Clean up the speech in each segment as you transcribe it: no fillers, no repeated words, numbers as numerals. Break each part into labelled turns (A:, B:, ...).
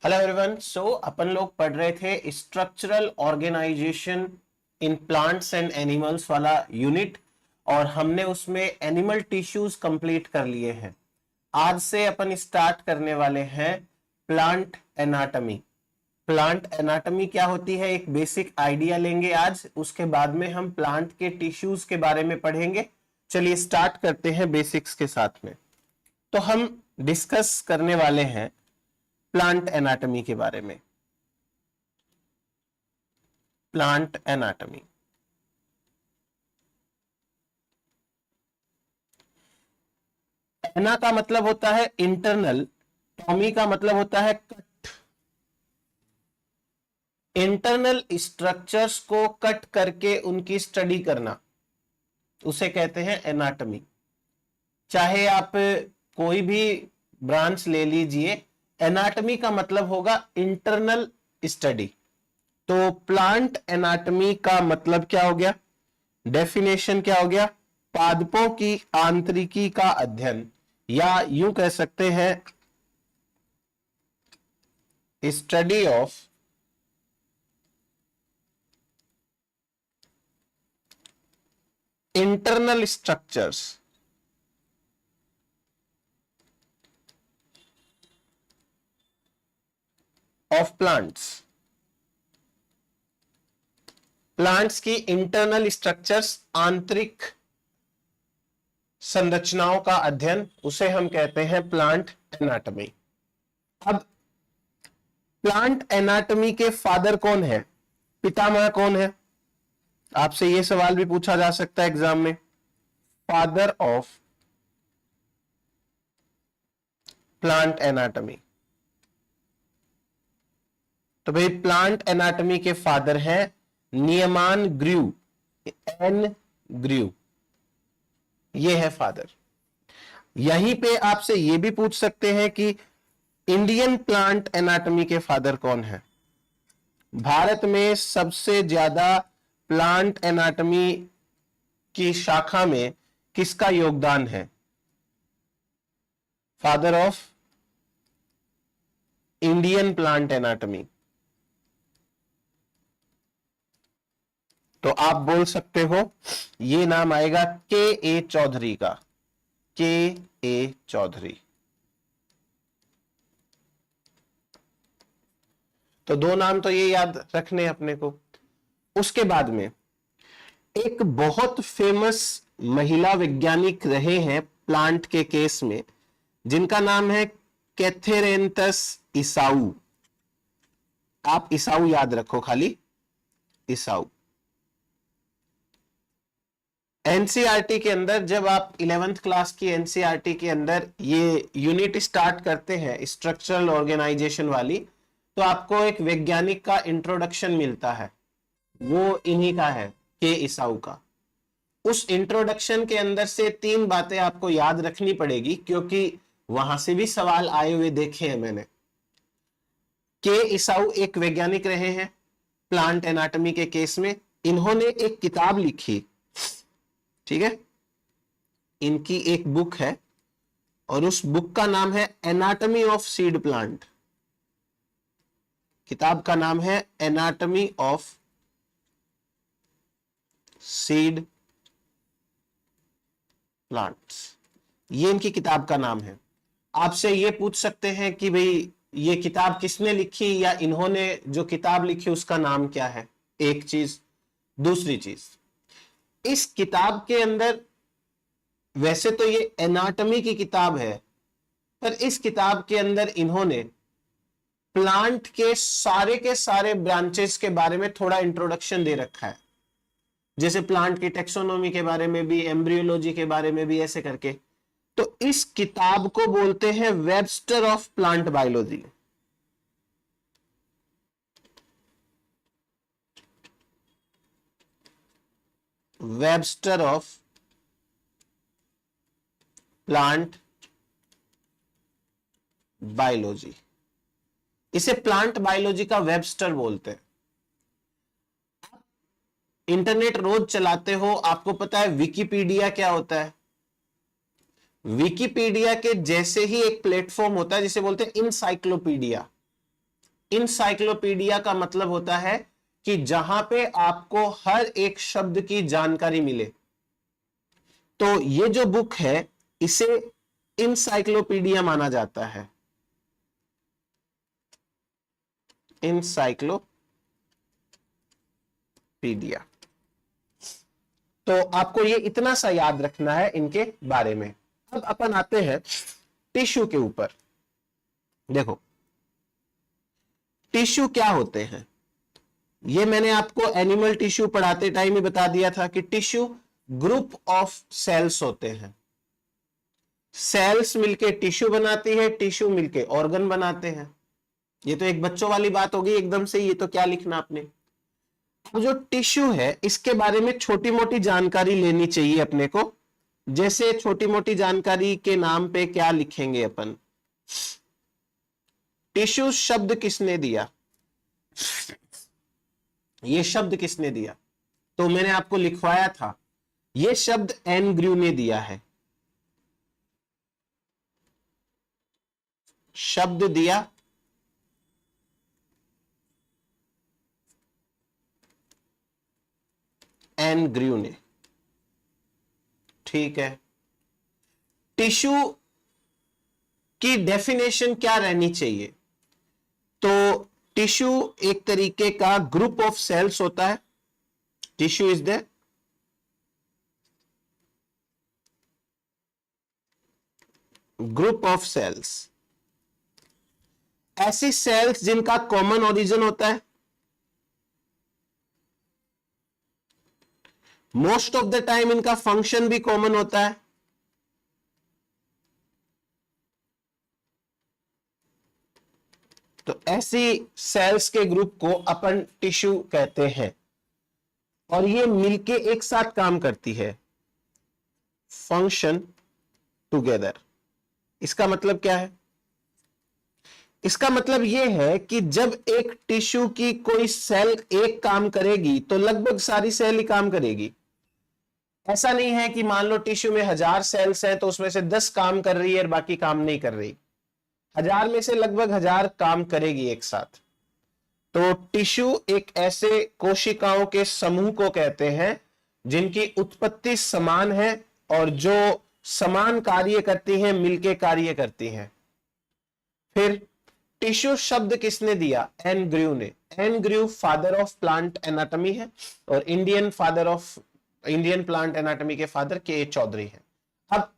A: Hello everyone. अपन लोग पढ़ रहे थे structural organisation in plants and animals वाला यूनिट, और हमने उसमें एनिमल टिश्यूज कंप्लीट कर लिए हैं। आज से अपन स्टार्ट करने वाले हैं प्लांट एनाटॉमी। प्लांट एनाटॉमी क्या होती है, एक बेसिक आइडिया लेंगे आज, उसके बाद में हम प्लांट के टिश्यूज के बारे में पढ़ेंगे। चलिए स्टार्ट करते हैं बेसिक्स के साथ में। तो हम डिस्कस करने वाले हैं प्लांट एनाटॉमी के बारे में। प्लांट एनाटॉमी, एना का मतलब होता है इंटरनल, टॉमी का मतलब होता है कट। इंटरनल स्ट्रक्चर्स को कट करके उनकी स्टडी करना, उसे कहते हैं एनाटॉमी। चाहे आप कोई भी ब्रांच ले लीजिए, एनाटॉमी का मतलब होगा इंटरनल स्टडी। तो प्लांट एनाटॉमी का मतलब क्या हो गया, डेफिनेशन क्या हो गया, पादपों की आंतरिकी का अध्ययन, या यूं कह सकते हैं study of internal structures of plants. Plants की इंटरनल स्ट्रक्चर्स, आंतरिक संरचनाओं का अध्ययन, उसे हम कहते हैं प्लांट एनाटॉमी। अब प्लांट एनाटॉमी के फादर कौन है, पितामह कौन है, आपसे यह सवाल भी पूछा जा सकता है एग्जाम में। फादर ऑफ प्लांट एनाटॉमी, तो भाई प्लांट एनाटॉमी के फादर हैं नियमान ग्र्यू, एन ग्र्यू, ये है फादर। यहीं पे आपसे ये भी पूछ सकते हैं कि इंडियन प्लांट एनाटॉमी के फादर कौन है। भारत में सबसे ज्यादा प्लांट एनाटॉमी की शाखा में किसका योगदान है, father of Indian plant anatomy. तो आप बोल सकते हो ये नाम आएगा के ए चौधरी का, के ए चौधरी। तो दो नाम तो ये याद रखने अपने को। उसके बाद में एक बहुत फेमस महिला वैज्ञानिक रहे हैं प्लांट के केस में, जिनका नाम है कैथेरेंथस इसाऊ। आप इसाऊ याद रखो, खाली इसाऊ। एनसीईआरटी के अंदर, जब आप 11th क्लास की एनसीईआरटी के अंदर ये यूनिट स्टार्ट करते हैं स्ट्रक्चरल ऑर्गेनाइजेशन वाली, तो आपको एक वैज्ञानिक का इंट्रोडक्शन मिलता है, वो इन्हीं का है, के इसाऊ का। उस इंट्रोडक्शन के अंदर से 3 बातें आपको याद रखनी पड़ेगी, क्योंकि वहां से भी सवाल आए हुए देखे हैं मैंने। के इसाऊ एक वैज्ञानिक रहे हैं प्लांट एनाटॉमी के केस में। इन्होंने एक किताब लिखी, ठीक है, इनकी एक बुक है, और उस बुक का नाम है एनाटॉमी ऑफ सीड प्लांट। किताब का नाम है एनाटॉमी ऑफ सीड प्लांट्स, ये इनकी किताब का नाम है। आपसे ये पूछ सकते हैं कि भाई ये किताब किसने लिखी, या इन्होंने जो किताब लिखी उसका नाम क्या है, एक चीज। दूसरी चीज, इस किताब के अंदर, वैसे तो ये एनाटॉमी की किताब है, पर इस किताब के अंदर इन्होंने प्लांट के सारे ब्रांचेस के बारे में थोड़ा इंट्रोडक्शन दे रखा है, जैसे प्लांट की टेक्सोनोमी के बारे में भी, एम्ब्रियोलॉजी के बारे में भी, ऐसे करके। तो इस किताब को बोलते हैं Webster of plant biology. Webster of plant biology, इसे प्लांट बायोलॉजी का वेबस्टर बोलते हैं। इंटरनेट रोज चलाते हो, आपको पता है विकिपीडिया क्या होता है। विकिपीडिया के जैसे ही एक प्लेटफॉर्म होता है जिसे बोलते हैं इनसाइक्लोपीडिया। इंसाइक्लोपीडिया का मतलब होता है कि जहां पे आपको हर एक शब्द की जानकारी मिले। तो ये जो बुक है इसे इंसाइक्लोपीडिया माना जाता है, इंसाइक्लोपीडिया। तो आपको ये इतना सा याद रखना है इनके बारे में। अब अपन आते हैं टिश्यू के ऊपर। देखो टिश्यू क्या होते हैं, ये मैंने आपको एनिमल टिश्यू पढ़ाते टाइम ही बता दिया था कि टिश्यू ग्रुप ऑफ सेल्स होते हैं। सेल्स मिलके टिश्यू बनाती है, टिश्यू मिलके ऑर्गन बनाते हैं। ये तो एक बच्चों वाली बात हो गई एकदम से, ये तो क्या लिखना आपने। अब जो टिश्यू है इसके बारे में छोटी मोटी जानकारी लेनी चाहिए अपने को। जैसे छोटी मोटी जानकारी के नाम पे क्या लिखेंगे अपन, टिश्यू शब्द किसने दिया, ये शब्द किसने दिया, तो मैंने आपको लिखवाया था, ये शब्द एन ग्रू ने दिया है। शब्द दिया एन ग्रू ने, ठीक है। टिश्यू की डेफिनेशन क्या रहनी चाहिए, तो टिश्यू एक तरीके का ग्रुप ऑफ सेल्स होता है। Tissue is the group of cells, ऐसी सेल्स जिनका कॉमन ओरिजिन होता है। मोस्ट ऑफ द टाइम इनका फंक्शन भी कॉमन होता है। तो ऐसी सेल्स के ग्रुप को अपन टिश्यू कहते हैं, और ये मिलके एक साथ काम करती है, फंक्शन टुगेदर। इसका मतलब क्या है, इसका मतलब यह है कि जब एक टिश्यू की कोई सेल एक काम करेगी तो लगभग सारी सेल ही काम करेगी। ऐसा नहीं है कि मान लो टिश्यू में 1000 सेल्स हैं तो उसमें से 10 काम कर रही है और बाकी काम नहीं कर रही। 1000 में से लगभग 1000 काम करेगी एक साथ। तो टिश्यू एक ऐसे कोशिकाओं के समूह को कहते हैं जिनकी उत्पत्ति समान है और जो समान कार्य करती हैं, मिलके कार्य करती हैं। फिर टिश्यू शब्द किसने दिया, एन ग्रू ने। N Grew father of plant anatomy है और इंडियन प्लांट एनाटॉमी के फादर के चौधरी हैं। अब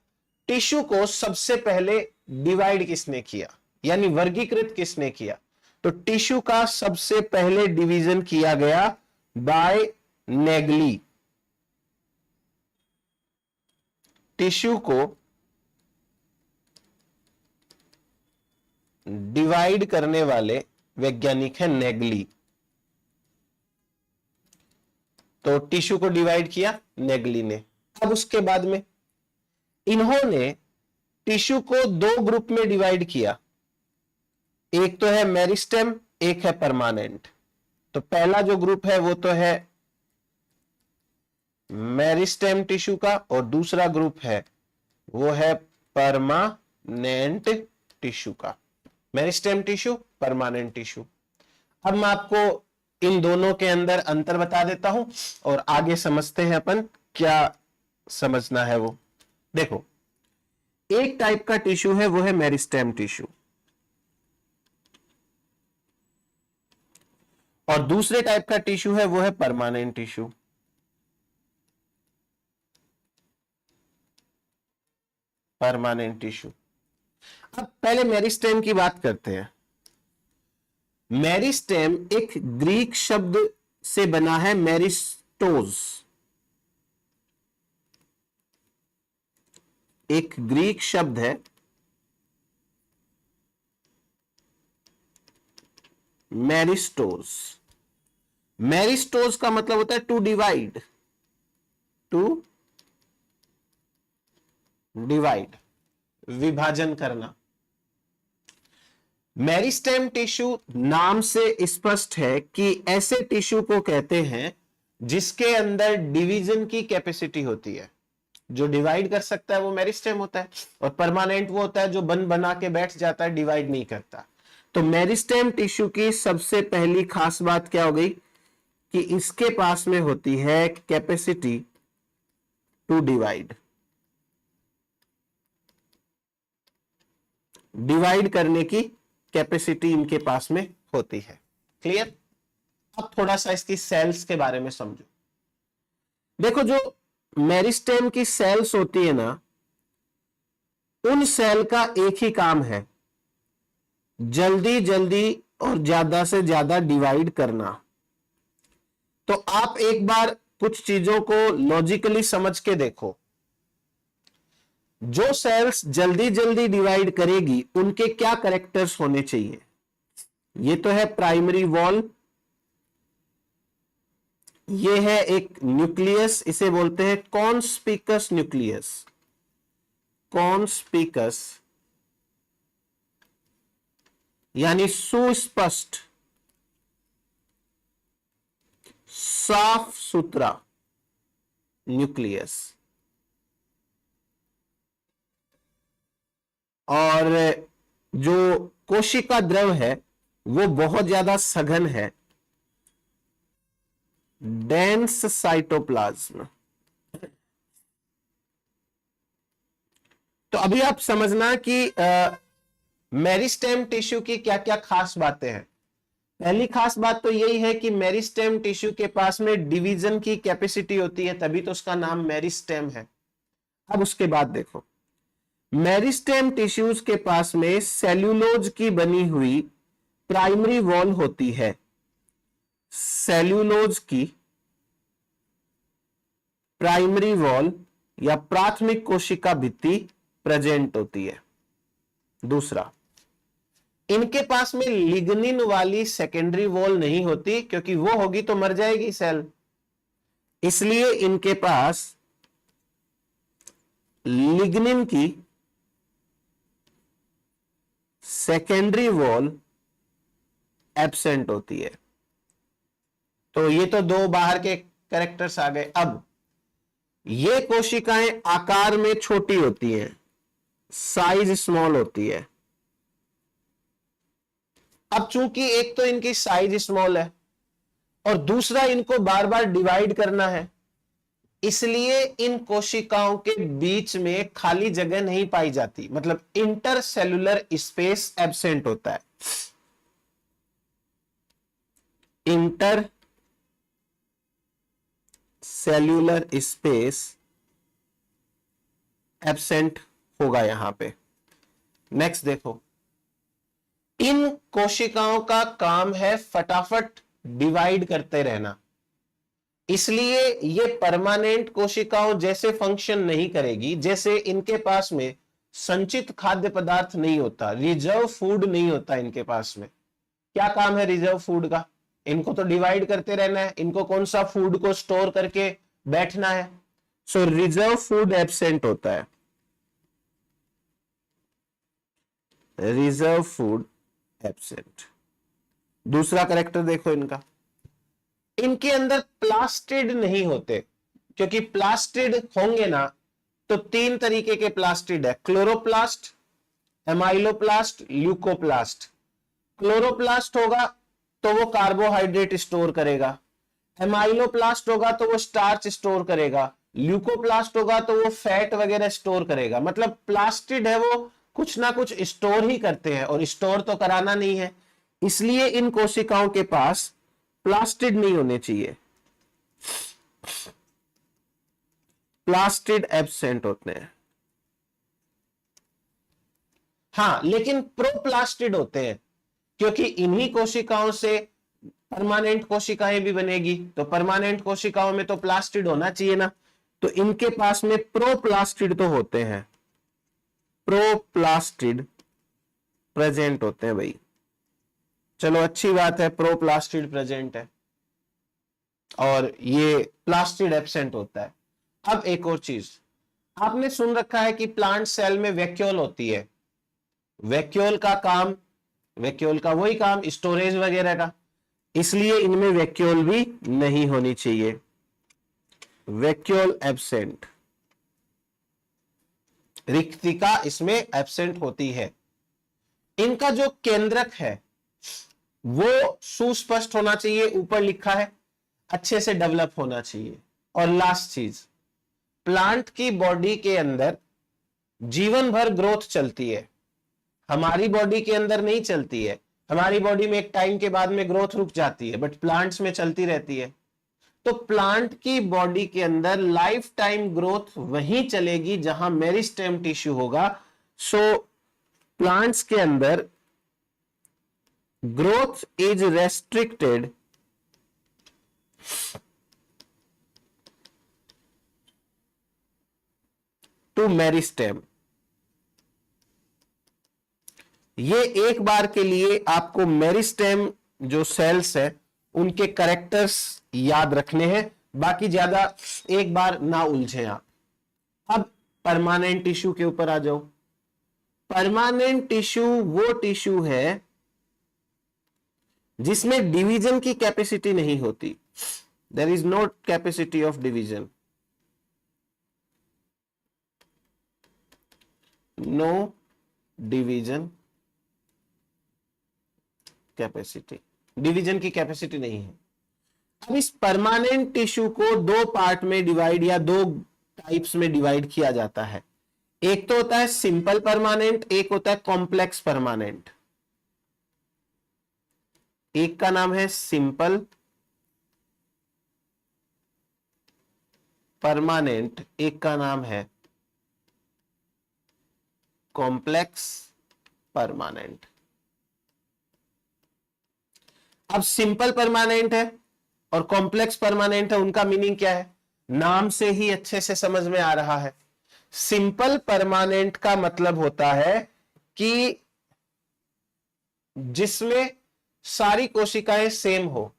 A: टिश्यू को सबसे पहले डिवाइड किसने किया, यानी वर्गीकृत किसने किया, तो टिश्यू का सबसे पहले डिवीजन किया गया बाय नेगली। टिश्यू को डिवाइड करने वाले वैज्ञानिक है नेगली। तो टिश्यू को डिवाइड किया नेगली ने। अब उसके बाद में इन्होंने टिश्यू को 2 ग्रुप में डिवाइड किया, एक तो है मेरिस्टेम, एक है परमानेंट। तो पहला जो ग्रुप है वो तो है मेरिस्टेम टिश्यू का, और दूसरा ग्रुप है वो है परमानेंट टिश्यू का। Meristem tissue, permanent tissue. अब मैं आपको इन दोनों के अंदर अंतर बता देता हूं और आगे समझते हैं अपन क्या समझना है वो। देखो एक टाइप का टिश्यू है वो है मेरिस्टेम टिश्यू, और दूसरे टाइप का टिश्यू है वो है परमानेंट टिश्यू। Permanent tissue. अब पहले मेरिस्टेम की बात करते हैं। मेरिस्टेम एक ग्रीक शब्द से बना है, मेरिस्टोस। एक ग्रीक शब्द है मेरिस्टोस। मेरिस्टोस का मतलब होता है टू डिवाइड, टू डिवाइड, विभाजन करना। मेरिस्टेम टिश्यू नाम से स्पष्ट है कि ऐसे टिश्यू को कहते हैं जिसके अंदर डिवीजन की कैपेसिटी होती है। जो डिवाइड कर सकता है वो मेरिस्टेम होता है, और परमानेंट वो होता है जो बन बना के बैठ जाता है, डिवाइड नहीं करता। तो मेरिस्टेम टिश्यू की सबसे पहली खास बात क्या हो गई कि इसके पास में होती है कैपेसिटी टू डिवाइड, डिवाइड करने की कैपेसिटी इनके पास में होती है। क्लियर? अब थोड़ा सा इसकी सेल्स के बारे में समझो। देखो, जो मेरिस्टेम की सेल्स होती है ना, उन सेल का एक ही काम है, जल्दी जल्दी और ज्यादा से ज्यादा डिवाइड करना। तो आप एक बार कुछ चीजों को लॉजिकली समझ के देखो। जो सेल्स जल्दी जल्दी डिवाइड करेगी उनके क्या कैरेक्टर्स होने चाहिए? ये तो है प्राइमरी वॉल, ये है एक न्यूक्लियस, इसे बोलते हैं कॉन्स्पिकस न्यूक्लियस, कॉन्स्पिकस यानी सुस्पष्ट, साफ सुथरा न्यूक्लियस। और जो कोशिका द्रव है वो बहुत ज्यादा सघन है, डेंस साइटोप्लाज्म। तो अभी आप समझना कि मेरिस्टेम टिश्यू की क्या क्या खास बातें हैं। पहली खास बात तो यही है कि मेरिस्टेम टिश्यू के पास में डिवीजन की कैपेसिटी होती है, तभी तो उसका नाम मेरिस्टेम है। अब उसके बाद देखो, मेरिस्टेम टिश्यूज के पास में सेल्यूलोज की बनी हुई प्राइमरी वॉल होती है, सेल्यूलोज की प्राइमरी वॉल या प्राथमिक कोशिका भित्ति प्रेजेंट होती है। दूसरा, इनके पास में लिग्निन वाली सेकेंडरी वॉल नहीं होती, क्योंकि वो होगी तो मर जाएगी सेल, इसलिए इनके पास लिग्निन की सेकेंडरी वॉल एब्सेंट होती है। तो ये तो दो बाहर के कैरेक्टर्स आ गए। अब ये कोशिकाएं आकार में छोटी होती हैं, साइज स्मॉल होती है। अब चूंकि एक तो इनकी साइज स्मॉल है और दूसरा इनको बार बार डिवाइड करना है, इसलिए इन कोशिकाओं के बीच में खाली जगह नहीं पाई जाती, मतलब इंटरसेल्युलर स्पेस एब्सेंट होता है। इंटर सेल्यूलर स्पेस एब्सेंट होगा यहां पे। नेक्स्ट देखो, इन कोशिकाओं का काम है फटाफट डिवाइड करते रहना, इसलिए ये परमानेंट कोशिकाओं जैसे फंक्शन नहीं करेगी। जैसे इनके पास में संचित खाद्य पदार्थ नहीं होता, रिजर्व फूड नहीं होता इनके पास में। क्या काम है रिजर्व फूड का? इनको तो डिवाइड करते रहना है, इनको कौन सा फूड को स्टोर करके बैठना है। सो रिजर्व फूड एब्सेंट होता है, रिजर्व फूड एब्सेंट। दूसरा कैरेक्टर देखो इनका, इनके अंदर प्लास्टिड नहीं होते, क्योंकि प्लास्टिड होंगे ना तो तीन तरीके के प्लास्टिड है, क्लोरोप्लास्ट, एमाइलोप्लास्ट, ल्यूकोप्लास्ट। क्लोरोप्लास्ट होगा तो वो कार्बोहाइड्रेट स्टोर करेगा, एमाइलोप्लास्ट होगा तो वो स्टार्च स्टोर करेगा, ल्यूकोप्लास्ट होगा तो वो फैट वगैरह स्टोर करेगा। मतलब प्लास्टिड है वो कुछ ना कुछ स्टोर ही करते हैं, और स्टोर तो कराना नहीं है, इसलिए इन कोशिकाओं के पास प्लास्टिड नहीं होने चाहिए, प्लास्टिड एब्सेंट होते हैं। हाँ, लेकिन प्रोप्लास्टिड होते हैं, क्योंकि इन्हीं कोशिकाओं से परमानेंट कोशिकाएं भी बनेगी, तो परमानेंट कोशिकाओं में तो प्लास्टिड होना चाहिए ना, तो इनके पास में प्रोप्लास्टिड तो होते हैं, प्रोप्लास्टिड प्रेजेंट होते हैं भाई। चलो अच्छी बात है, प्रोप्लास्टिड प्रेजेंट है और ये प्लास्टिड एब्सेंट होता है। अब एक और चीज, आपने सुन रखा है कि प्लांट सेल में वैक्यूल होती है। वैक्यूल का काम, वैक्यूल का वही काम स्टोरेज वगैरह का, इसलिए इनमें वैक्यूल भी नहीं होनी चाहिए, वैक्यूल एब्सेंट, रिक्तिका इसमें एब्सेंट होती है। इनका जो केंद्रक है वो सुस्पष्ट होना चाहिए, ऊपर लिखा है, अच्छे से डेवलप होना चाहिए। और लास्ट चीज, प्लांट की बॉडी के अंदर जीवन भर ग्रोथ चलती है, हमारी बॉडी के अंदर नहीं चलती है। हमारी बॉडी में एक टाइम के बाद में ग्रोथ रुक जाती है, बट प्लांट्स में चलती रहती है। तो प्लांट की बॉडी के अंदर लाइफ टाइम ग्रोथ वहीं चलेगी जहां मेरिस्टेम टिश्यू होगा। सो प्लांट्स के अंदर growth is restricted to meristem. ये एक बार के लिए आपको मेरिस्टेम जो सेल्स है उनके कैरेक्टर्स याद रखने हैं, बाकी ज्यादा एक बार ना उलझे आप। अब परमानेंट टिश्यू के ऊपर आ जाओ। परमानेंट टिश्यू वो टिश्यू है जिसमें डिवीजन की कैपेसिटी नहीं होती। There is no capacity of division, no division capacity, division की कैपेसिटी नहीं है। अब इस परमानेंट टिश्यू को दो पार्ट में डिवाइड या दो टाइप्स में डिवाइड किया जाता है। एक तो होता है सिंपल परमानेंट, एक होता है कॉम्प्लेक्स परमानेंट। एक का नाम है सिंपल परमानेंट, एक का नाम है कॉम्प्लेक्स परमानेंट। अब सिंपल परमानेंट है और कॉम्प्लेक्स परमानेंट है, उनका मीनिंग क्या है? नाम से ही अच्छे से समझ में आ रहा है। सिंपल परमानेंट का मतलब होता है कि जिसमें सारी कोशिकाएं सेम हो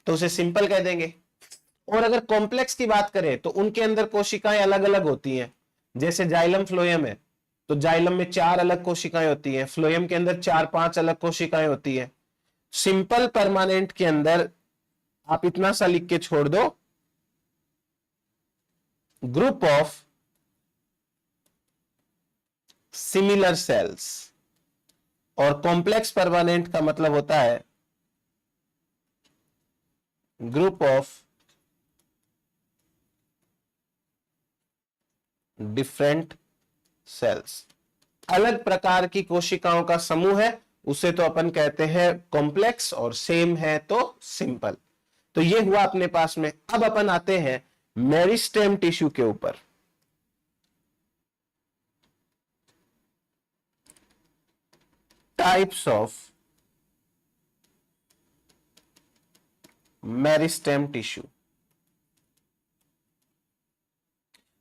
A: तो उसे सिंपल कह देंगे। और अगर कॉम्प्लेक्स की बात करें तो उनके अंदर कोशिकाएं अलग अलग होती हैं। जैसे जाइलम फ्लोएम है तो जाइलम में 4 अलग कोशिकाएं होती हैं, फ्लोएम के अंदर 4-5 अलग कोशिकाएं होती है। सिंपल परमानेंट के अंदर आप इतना सा लिख के छोड़ दो, ग्रुप ऑफ सिमिलर सेल्स। और कॉम्प्लेक्स परमानेंट का मतलब होता है ग्रुप ऑफ डिफरेंट सेल्स। अलग प्रकार की कोशिकाओं का समूह है, उसे तो अपन कहते हैं कॉम्प्लेक्स, और सेम है तो सिंपल। तो ये हुआ अपने पास में। अब अपन आते हैं मेरिस्टेम टिश्यू के ऊपर। Types of meristem tissue.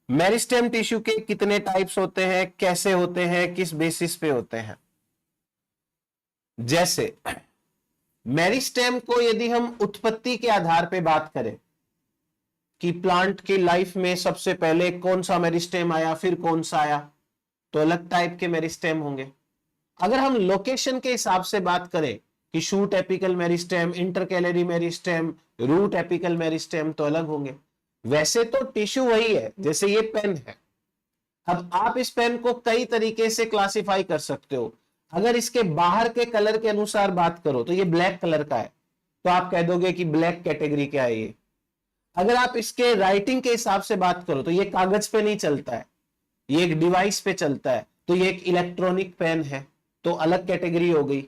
A: Meristem tissue के कितने टाइप्स होते हैं, कैसे होते हैं, किस बेसिस पे होते हैं? जैसे मेरिस्टेम को यदि हम उत्पत्ति के आधार पे बात करें कि प्लांट की लाइफ में सबसे पहले कौन सा मेरिस्टेम आया, फिर कौन सा आया, तो अलग टाइप के मेरिस्टेम होंगे। अगर हम लोकेशन के हिसाब से बात करें कि shoot apical meristem, intercalary meristem, root apical meristem, तो अलग होंगे। वैसे तो टिश्यू वही है, जैसे ये पेन है। अब आप इस पेन को कई तरीके से क्लासिफाई कर सकते हो। अगर इसके बाहर के कलर के अनुसार बात करो तो ये ब्लैक कलर का है, तो आप कह दोगे कि ब्लैक कैटेगरी का है ये। अगर आप इसके राइटिंग के हिसाब से बात करो तो ये कागज पे नहीं चलता है, ये एक डिवाइस पे चलता है, तो ये एक इलेक्ट्रॉनिक पेन है, तो अलग कैटेगरी हो गई,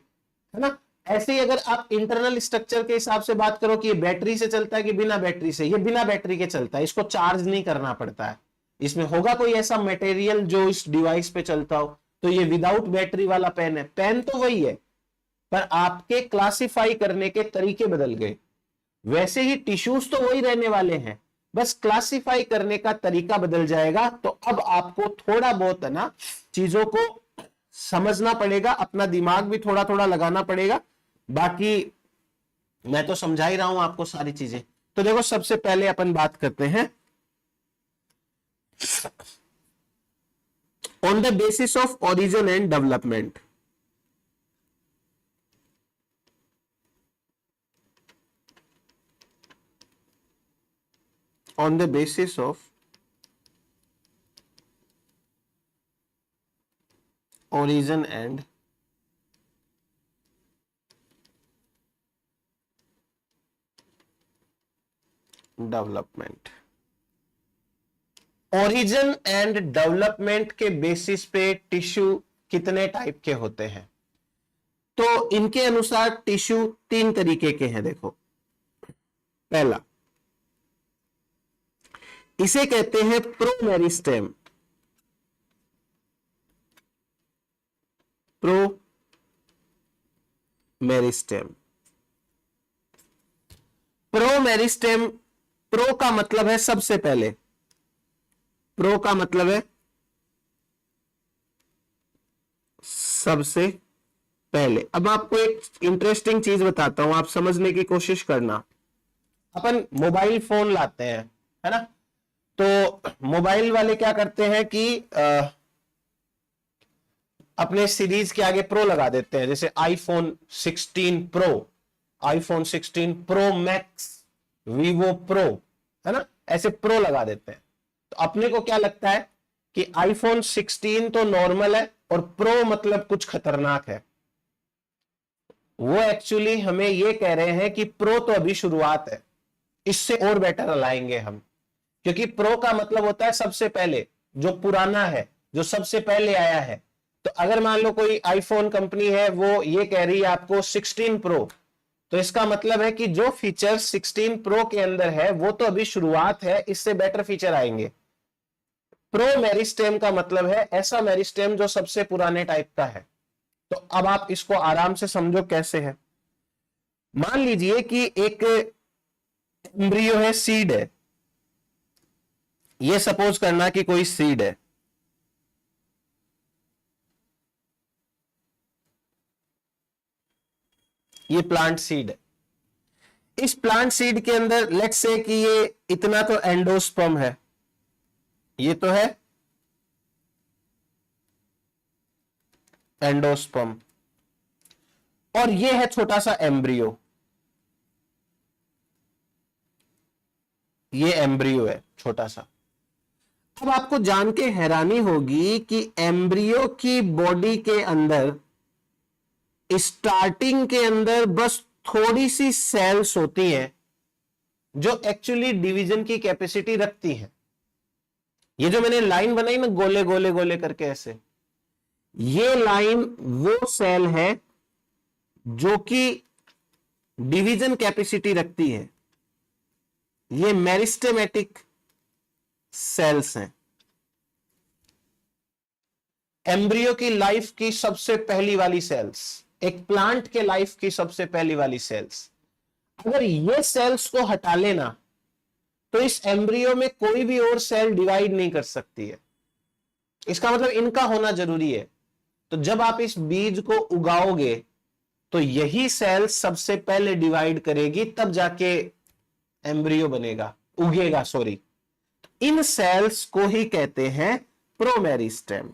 A: है ना। ऐसे ही अगर आप इंटरनल स्ट्रक्चर के हिसाब से बात करो कि ये बैटरी से चलता है कि बिना बैटरी से, ये बिना बैटरी के चलता है, इसको चार्ज नहीं करना पड़ता है। इसमें होगा कोई ऐसा मटेरियल जो इस डिवाइस पे चलता हो, तो ये विदाउट बैटरी वाला पेन है। पेन तो वही है, पर आपके क्लासिफाई करने के तरीके बदल गए। वैसे ही टिश्यूज तो वही रहने वाले हैं, बस क्लासिफाई करने का तरीका बदल जाएगा। तो अब आपको थोड़ा बहुत है ना चीजों को समझना पड़ेगा, अपना दिमाग भी थोड़ा थोड़ा लगाना पड़ेगा। बाकी मैं तो समझा ही रहा हूं आपको सारी चीजें। तो देखो, सबसे पहले अपन बात करते हैं on the basis of origin and development. on the basis of origin and development. Origin and development के बेसिस पे टिश्यू कितने टाइप के होते हैं? तो इनके अनुसार टिश्यू 3 तरीके के हैं। देखो, पहला, इसे कहते हैं प्रोमेरिस्टेम। प्रोमेरिस्टेम। प्रोमेरिस्टेम, प्रो का मतलब है सबसे पहले, प्रो का मतलब है सबसे पहले। अब आपको एक इंटरेस्टिंग चीज बताता हूं, आप समझने की कोशिश करना। अपन मोबाइल फोन लाते हैं, है ना? तो मोबाइल वाले क्या करते हैं कि अपने सीरीज के आगे प्रो लगा देते हैं, जैसे iPhone 16 pro, iPhone 16 pro max, Vivo pro, है ना? ऐसे प्रो लगा देते हैं। तो अपने को क्या लगता है कि आईफोन 16 तो नॉर्मल है और प्रो मतलब कुछ खतरनाक है। वो एक्चुअली हमें ये कह रहे हैं कि प्रो तो अभी शुरुआत है, इससे और बेटर लाएंगे हम, क्योंकि प्रो का मतलब होता है सबसे पहले, जो पुराना है, जो सबसे पहले आया है। तो अगर मान लो कोई आईफोन कंपनी है, वो ये कह रही है आपको 16 प्रो, तो इसका मतलब है कि जो फीचर 16 प्रो के अंदर है वो तो अभी शुरुआत है, इससे बेटर फीचर आएंगे। प्रो मेरिस्टेम का मतलब है ऐसा मेरिस्टेम जो सबसे पुराने टाइप का है। तो अब आप इसको आराम से समझो कैसे है। मान लीजिए कि एक एम्ब्रियो है, सीड है, ये सपोज करना कि कोई सीड है, ये प्लांट सीड है। इस प्लांट सीड के अंदर लेट्स से कि ये इतना तो एंडोस्पर्म है, ये तो है एंडोस्पर्म, और ये है छोटा सा एम्ब्रियो, ये एम्ब्रियो है छोटा सा। अब आपको जान के हैरानी होगी कि एम्ब्रियो की बॉडी के अंदर स्टार्टिंग के अंदर बस थोड़ी सी सेल्स होती हैं जो एक्चुअली डिवीजन की कैपेसिटी रखती हैं। ये जो मैंने लाइन बनाई ना, गोले गोले गोले करके ऐसे, ये लाइन वो सेल है जो कि डिवीजन कैपेसिटी रखती है। ये मेरिस्टेमेटिक सेल्स हैं। एम्ब्रियो की लाइफ की सबसे पहली वाली सेल्स, एक प्लांट के लाइफ की सबसे पहली वाली सेल्स, अगर ये सेल्स को हटा लेना तो इस एम्ब्रियो में कोई भी और सेल डिवाइड नहीं कर सकती है। इसका मतलब इनका होना जरूरी है। तो जब आप इस बीज को उगाओगे तो यही सेल सबसे पहले डिवाइड करेगी, तब जाके एम्ब्रियो बनेगा, उगेगा, सॉरी। इन सेल्स को ही कहते हैं प्रोमेरिस्टेम।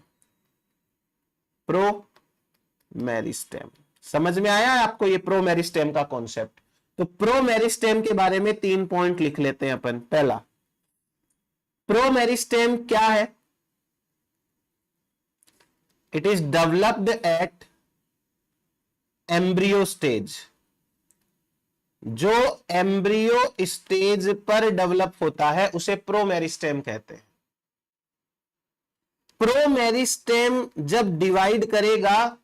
A: प्रोमेरिस्टेम समझ में आया है आपको, ये प्रोमेरिस्टेम का कॉन्सेप्ट? तो प्रोमेरिस्टेम के बारे में 3 पॉइंट लिख लेते हैं अपन। पहला, प्रोमेरिस्टेम क्या है? It is developed eight embryo stage. जो एम्ब्रियो स्टेज पर डेवलप होता है उसे प्रोमेरिस्टेम कहते हैं। प्रोमेरिस्टेम जब डिवाइड करेगा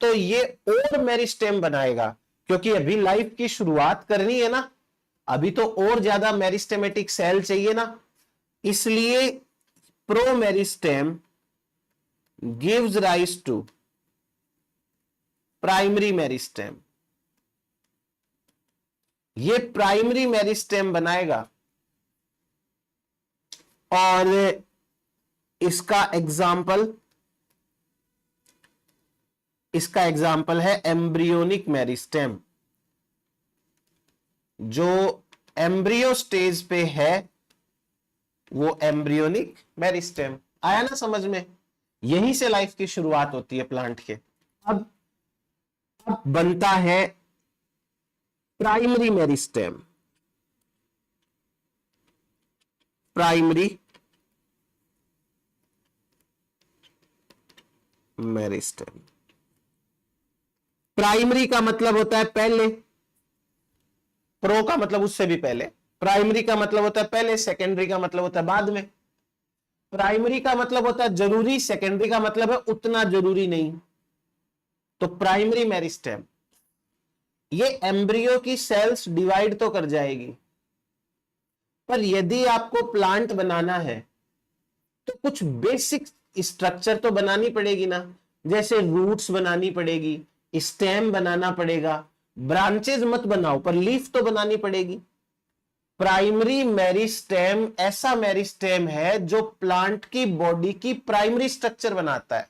A: तो ये और मेरिस्टेम बनाएगा, क्योंकि अभी लाइफ की शुरुआत करनी है ना, अभी तो और ज्यादा मेरिस्टेमेटिक सेल चाहिए ना, इसलिए promeristem gives rise to primary meristem. ये प्राइमरी मेरिस्टेम बनाएगा और इसका एग्जाम्पल है एम्ब्रियोनिक मेरिस्टेम। जो एम्ब्रियो स्टेज पे है वो एम्ब्रियोनिक मेरिस्टेम। आया ना समझ में? यहीं से लाइफ की शुरुआत होती है प्लांट के। अब बनता है primary meristem. Primary meristem, primary का मतलब होता है पहले, प्रो का मतलब उससे भी पहले, प्राइमरी का मतलब होता है पहले, सेकेंडरी का मतलब होता है बाद में। प्राइमरी का मतलब होता है जरूरी, सेकेंडरी का मतलब है उतना जरूरी नहीं। तो प्राइमरी मेरिस्टेम ये एम्ब्रियो की सेल्स डिवाइड तो कर जाएगी, पर यदि आपको प्लांट बनाना है तो कुछ बेसिक स्ट्रक्चर तो बनानी पड़ेगी ना, जैसे रूट्स बनानी पड़ेगी, स्टेम बनाना पड़ेगा। ब्रांचेस मत बनाओ पर लीफ तो बनानी पड़ेगी। प्राइमरी मेरिस्टेम ऐसा मेरिस्टेम है जो प्लांट की बॉडी की प्राइमरी स्ट्रक्चर बनाता है।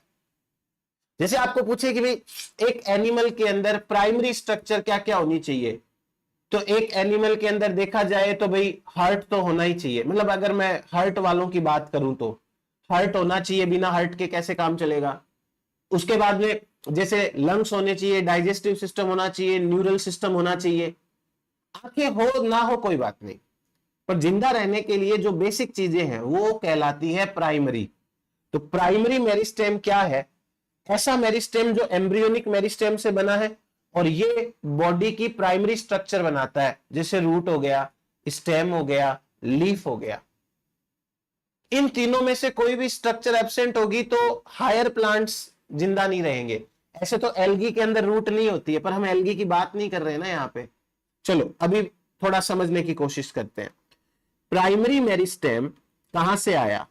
A: जैसे आपको पूछे कि भाई एक एनिमल के अंदर प्राइमरी स्ट्रक्चर क्या क्या होनी चाहिए, तो एक एनिमल के अंदर देखा जाए तो भाई हार्ट तो होना ही चाहिए। मतलब अगर मैं हार्ट वालों की बात करूं तो हार्ट होना चाहिए, बिना हार्ट के कैसे काम चलेगा। उसके बाद में जैसे लंग्स होने चाहिए, डाइजेस्टिव सिस्टम होना चाहिए, न्यूरल सिस्टम होना चाहिए। आंखें हो ना हो कोई बात नहीं, पर जिंदा रहने के लिए जो बेसिक चीजें हैं वो कहलाती है प्राइमरी। तो प्राइमरी मेरिस्टेम क्या है? ऐसा मेरिस्टेम जो एम्ब्रियोनिक मेरिस्टेम से बना है और ये बॉडी की प्राइमरी स्ट्रक्चर बनाता है, जैसे रूट हो गया, स्टेम हो गया, लीफ हो गया। इन तीनों में से कोई भी स्ट्रक्चर एब्सेंट होगी तो हायर प्लांट्स जिंदा नहीं रहेंगे। ऐसे तो एल्गी के अंदर रूट नहीं होती है, पर हम एल्गी की बात नहीं कर रहे हैं ना यहां पे। चलो अभी थोड़ा समझने की कोशिश करते हैं। प्राइमरी मेरिस्टेम कहां से आया?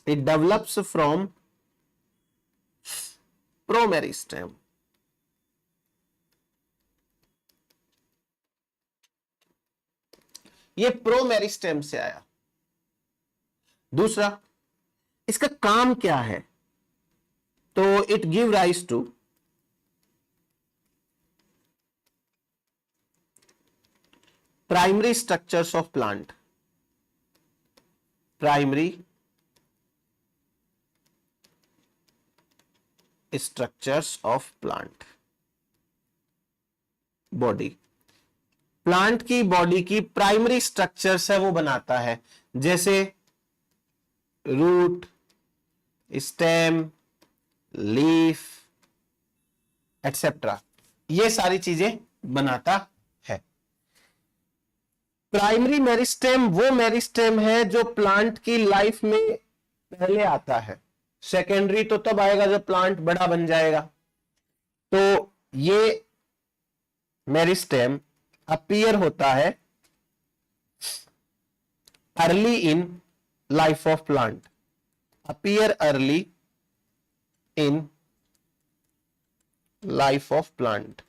A: It develops from promeristem. ये प्रोमेरिस्टेम से आया। दूसरा, इसका काम क्या है? तो it give rise to primary structures of plant. Primary structures of plant body. Plant की बॉडी की प्राइमरी स्ट्रक्चर्स है वो बनाता है, जैसे रूट, स्टेम, लीफ एटसेट्रा, ये सारी चीजें बनाता है। प्राइमरी मेरिस्टेम वो मेरिस्टेम है जो प्लांट की लाइफ में पहले आता है। सेकेंडरी तो तब आएगा जब प्लांट बड़ा बन जाएगा। तो ये मेरिस्टेम अपीयर होता है early in life of plant. Appear early in life of plant.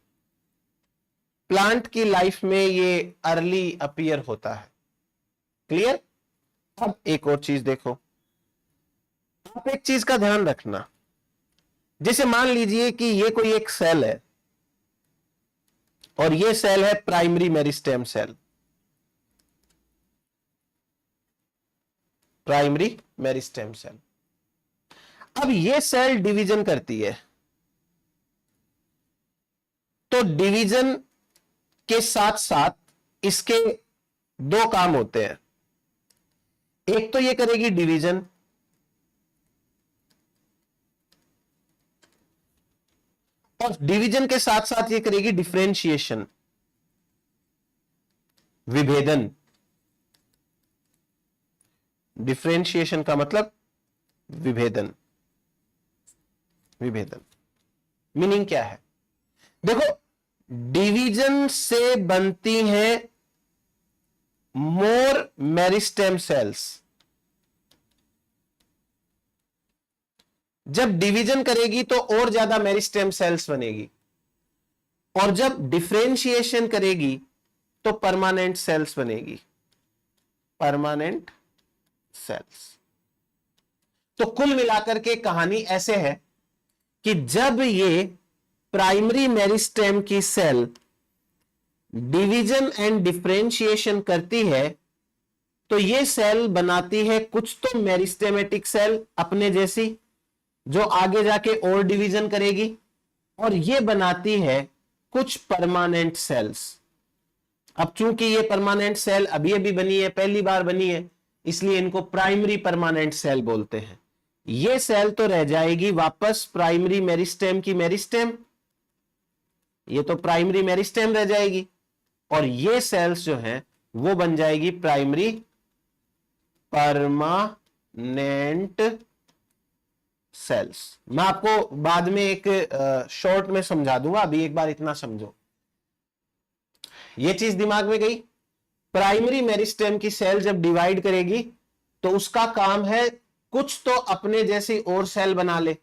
A: Plant की लाइफ में ये अर्ली अपीयर होता है। क्लियर? अब एक और चीज देखो, आप एक चीज का ध्यान रखना। जैसे मान लीजिए कि ये कोई एक सेल है और ये सेल है primary meristem cell. Primary meristem cell. अब ये सेल डिवीजन करती है, तो डिवीजन के साथ साथ इसके दो काम होते हैं। एक तो ये करेगी डिवीजन, और डिवीजन के साथ साथ ये करेगी डिफरेंशिएशन, विभेदन। डिफरेंशिएशन का मतलब विभेदन। विभेदन मीनिंग क्या है? देखो, डिवीजन से बनती हैं मोर मेरिस्टेम सेल्स। जब डिवीजन करेगी तो और ज्यादा मेरिस्टेम सेल्स बनेगी, और जब डिफरेंशिएशन करेगी तो परमानेंट सेल्स बनेगी। Permanent cells. तो कुल मिलाकर के कहानी ऐसे है कि जब ये प्राइमरी मेरिस्टेम की सेल डिवीजन एंड डिफरेंशिएशन करती है तो ये सेल बनाती है कुछ तो मेरिस्टेमेटिक सेल अपने जैसी, जो आगे जाके और डिवीजन करेगी, और ये बनाती है कुछ परमानेंट सेल्स। अब चूंकि ये परमानेंट सेल अभी अभी बनी है, पहली बार बनी है, इसलिए इनको प्राइमरी परमानेंट सेल बोलते हैं। ये सेल तो रह जाएगी वापस प्राइमरी मेरिस्टेम की मेरिस्टेम, ये तो प्राइमरी मेरिस्टेम रह जाएगी। और ये सेल्स जो है वो बन जाएगी प्राइमरी परमानेंट सेल्स। मैं आपको बाद में एक शॉर्ट में समझा दूंगा, अभी एक बार इतना समझो। ये चीज दिमाग में गई। प्राइमरी मेरिस्टेम की सेल जब डिवाइड करेगी तो उसका काम है कुछ तो अपने जैसी और सेल बना ले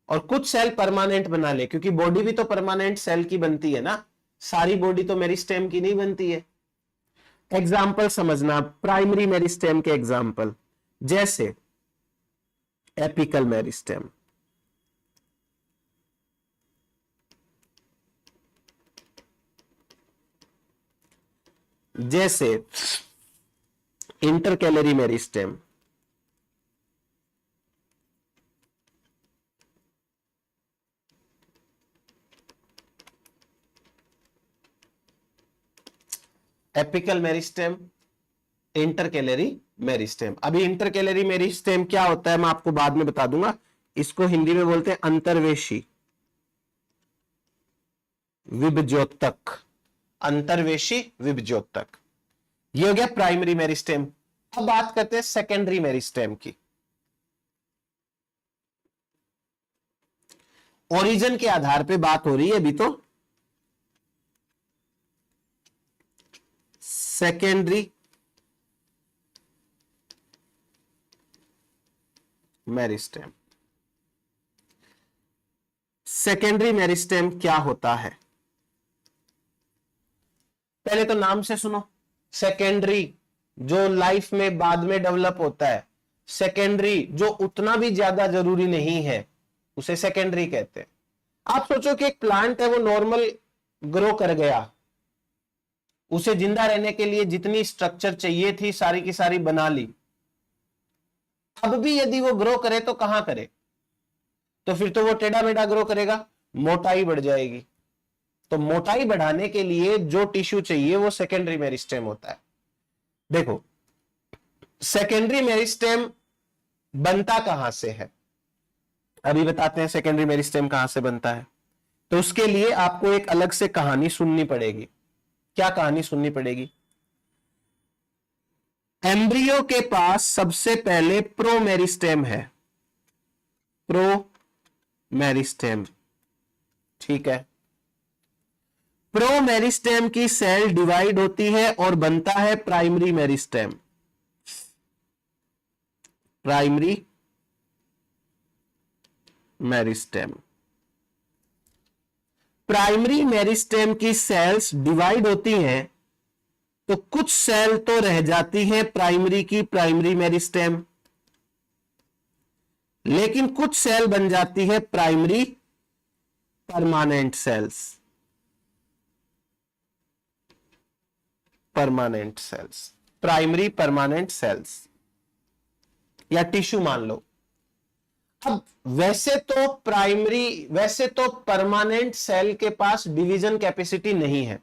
A: और कुछ सेल परमानेंट बना ले, क्योंकि बॉडी भी तो परमानेंट सेल की बनती है ना, सारी बॉडी तो मेरिस्टेम की नहीं बनती है। एग्जाम्पल समझना, प्राइमरी मेरिस्टेम के एग्जाम्पल जैसे एपिकल मेरिस्टेम, जैसे intercalary meristem, apical meristem, intercalary meristem. अभी इंटरकैलरी मेरिस्टेम क्या होता है मैं आपको बाद में बता दूंगा। इसको हिंदी में बोलते हैं अंतर्वेशी विभज्योतक, अंतर्वेशी विभज्योतक। ये हो गया प्राइमरी मेरिस्टेम। अब बात करते हैं सेकेंडरी मेरिस्टेम की। ओरिजिन के आधार पे बात हो रही है अभी तो। सेकेंडरी मेरिस्टेम, सेकेंडरी मेरिस्टेम क्या होता है पहले तो नाम से सुनो। सेकेंडरी जो लाइफ में बाद में डेवलप होता है, सेकेंडरी जो उतना भी ज्यादा जरूरी नहीं है, उसे सेकेंडरी कहते हैं। आप सोचो कि एक प्लांट है वो नॉर्मल ग्रो कर गया, उसे जिंदा रहने के लिए जितनी स्ट्रक्चर चाहिए थी सारी की सारी बना ली। अब भी यदि वो ग्रो करे तो कहां करे? तो फिर तो वो टेढ़ा मेढ़ा ग्रो करेगा, मोटाई बढ़ जाएगी। तो मोटाई बढ़ाने के लिए जो टिश्यू चाहिए वो सेकेंडरी मेरिस्टेम होता है। देखो सेकेंडरी मेरिस्टेम बनता कहां से है, अभी बताते हैं सेकेंडरी मेरिस्टेम कहां से बनता है। तो उसके लिए आपको एक अलग से कहानी सुननी पड़ेगी। क्या कहानी सुननी पड़ेगी? एम्ब्रियो के पास सबसे पहले प्रोमेरिस्टेम है, प्रोमेरिस्टेम, ठीक है। प्रोमेरिस्टेम की सेल डिवाइड होती है और बनता है primary meristem, primary meristem. Primary meristem की सेल्स डिवाइड होती हैं तो कुछ सेल तो रह जाती हैं प्राइमरी की प्राइमरी मेरिस्टेम, लेकिन कुछ सेल बन जाती है primary permanent cells, permanent cells, primary permanent cells या टिश्यू मान लो। अब वैसे तो परमानेंट सेल के पास डिवीजन कैपेसिटी नहीं है,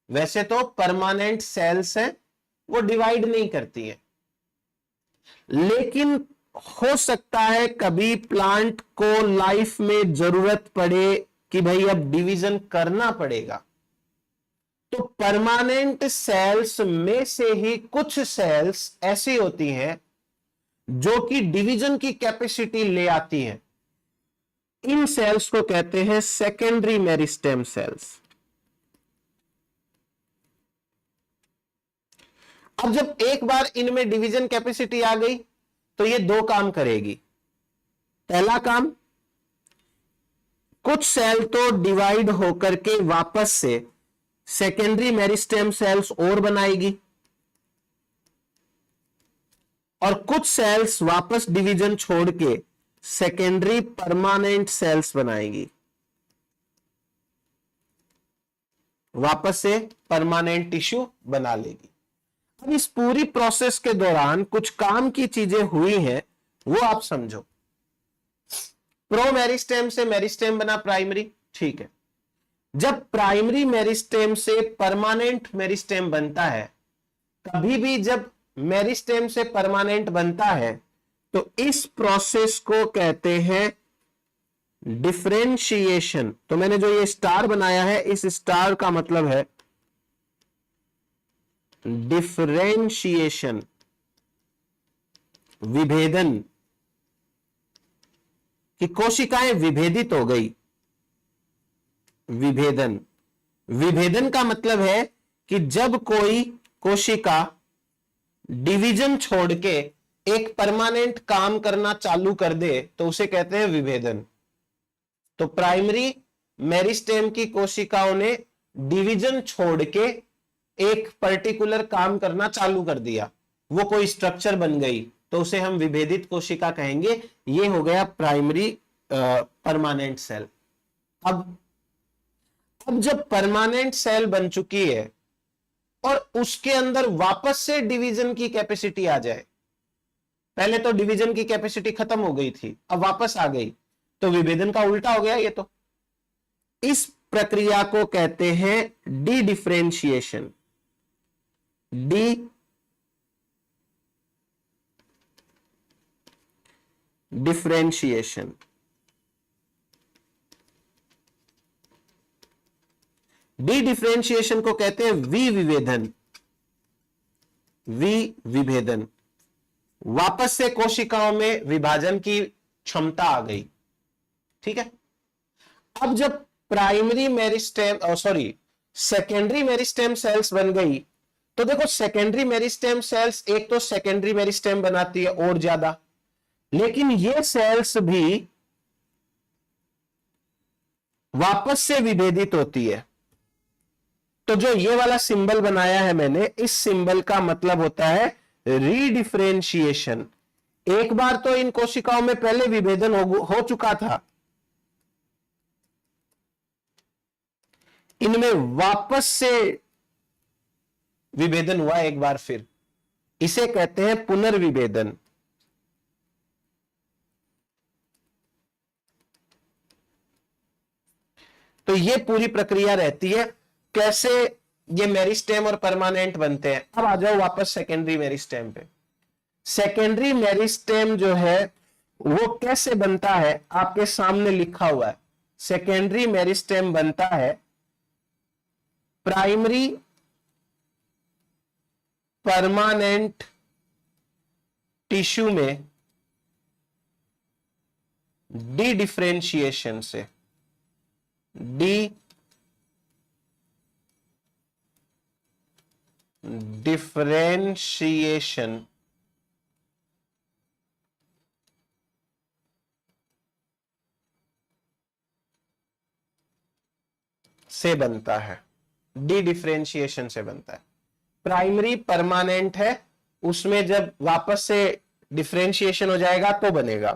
A: वैसे तो परमानेंट सेल्स हैं वो डिवाइड नहीं करती हैं, लेकिन हो सकता है कभी प्लांट को लाइफ में जरूरत पड़े कि भाई अब डिवीजन करना पड़ेगा। तो परमानेंट सेल्स में से ही कुछ सेल्स ऐसी होती हैं जो कि डिवीजन की कैपेसिटी ले आती हैं। इन सेल्स को कहते हैं सेकेंडरी मेरिस्टेम सेल्स। अब जब एक बार इनमें डिवीजन कैपेसिटी आ गई तो ये दो काम करेगी। पहला काम, कुछ सेल तो डिवाइड होकर के वापस से सेकेंडरी मेरिस्टेम सेल्स और बनाएगी और कुछ सेल्स वापस डिवीजन छोड़ के सेकेंडरी परमानेंट सेल्स बनाएगी, वापस से परमानेंट टिश्यू बना लेगी। अब इस पूरी प्रोसेस के दौरान कुछ काम की चीजें हुई हैं, वो आप समझो। प्रो मेरिस्टेम से मेरिस्टेम बना प्राइमरी, ठीक है। जब प्राइमरी मेरिस्टेम से परमानेंट मेरिस्टेम बनता है, कभी भी जब मेरिस्टेम से परमानेंट बनता है तो इस प्रोसेस को कहते हैं डिफरेंशिएशन। तो मैंने जो ये स्टार बनाया है, इस स्टार का मतलब है डिफरेंशिएशन, विभेदन, कि कोशिकाएं विभेदित हो गई। विभेदन, विभेदन का मतलब है कि जब कोई कोशिका डिवीजन छोड़ के एक परमानेंट काम करना चालू कर दे तो उसे कहते हैं विभेदन। तो प्राइमरी मेरिस्टेम की कोशिकाओं ने डिवीजन छोड़ के एक पर्टिकुलर काम करना चालू कर दिया, वो कोई स्ट्रक्चर बन गई, तो उसे हम विभेदित कोशिका कहेंगे। ये हो गया प्राइमरी परमानेंट सेल। अब जब परमानेंट सेल बन चुकी है और उसके अंदर वापस से डिवीजन की कैपेसिटी आ जाए, पहले तो डिवीजन की कैपेसिटी खत्म हो गई थी, अब वापस आ गई, तो विभेदन का उल्टा हो गया ये तो। इस प्रक्रिया को कहते हैं D differentiation. D differentiation, D differentiation को कहते हैं विविभेदन। विविभेदन, वापस से कोशिकाओं में विभाजन की क्षमता आ गई। ठीक है। अब जब primary meristem secondary meristem cells बन गई, तो देखो सेकेंडरी मेरिस्टेम सेल्स एक तो सेकेंडरी मेरिस्टेम बनाती है और ज्यादा, लेकिन ये सेल्स भी वापस से विभेदित होती है। तो जो ये वाला सिंबल बनाया है मैंने, इस सिंबल का मतलब होता है रीडिफरेंशिएशन। एक बार तो इन कोशिकाओं में पहले विभेदन हो चुका था, इनमें वापस से विभेदन हुआ एक बार फिर, इसे कहते हैं पुनर्विभेदन। तो ये पूरी प्रक्रिया रहती है, कैसे ये मेरिस्टेम और परमानेंट बनते हैं। अब आ जाओ वापस सेकेंडरी मेरिस्टेम पे। सेकेंडरी मेरिस्टेम जो है वो कैसे बनता है, आपके सामने लिखा हुआ है। सेकेंडरी मेरिस्टेम बनता है प्राइमरी परमानेंट टिश्यू में डी डिफरेंशिएशन से। डी डिफरेंशिएशन से बनता है। डी डिफरेंशिएशन से बनता है। प्राइमरी परमानेंट है, उसमें जब वापस से डिफरेंशिएशन हो जाएगा तो बनेगा।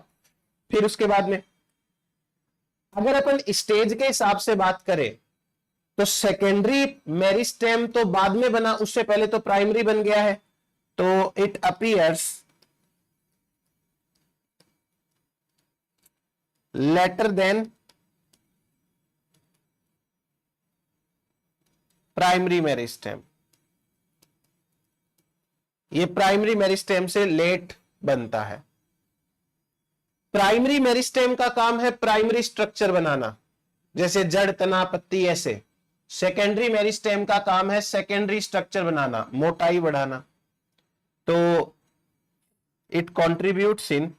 A: फिर उसके बाद में अगर अपन स्टेज के हिसाब से बात करें तो सेकेंडरी मेरिस्टेम तो बाद में बना, उससे पहले तो प्राइमरी बन गया है। तो it appears later than primary meristem. ये प्राइमरी मेरिस्टेम से लेट बनता है। प्राइमरी मेरिस्टेम का काम है प्राइमरी स्ट्रक्चर बनाना, जैसे जड़, तना, पत्ती, ऐसे। सेकेंडरी मेरिस्टेम का काम है सेकेंडरी स्ट्रक्चर बनाना, मोटाई बढ़ाना। तो it contributes in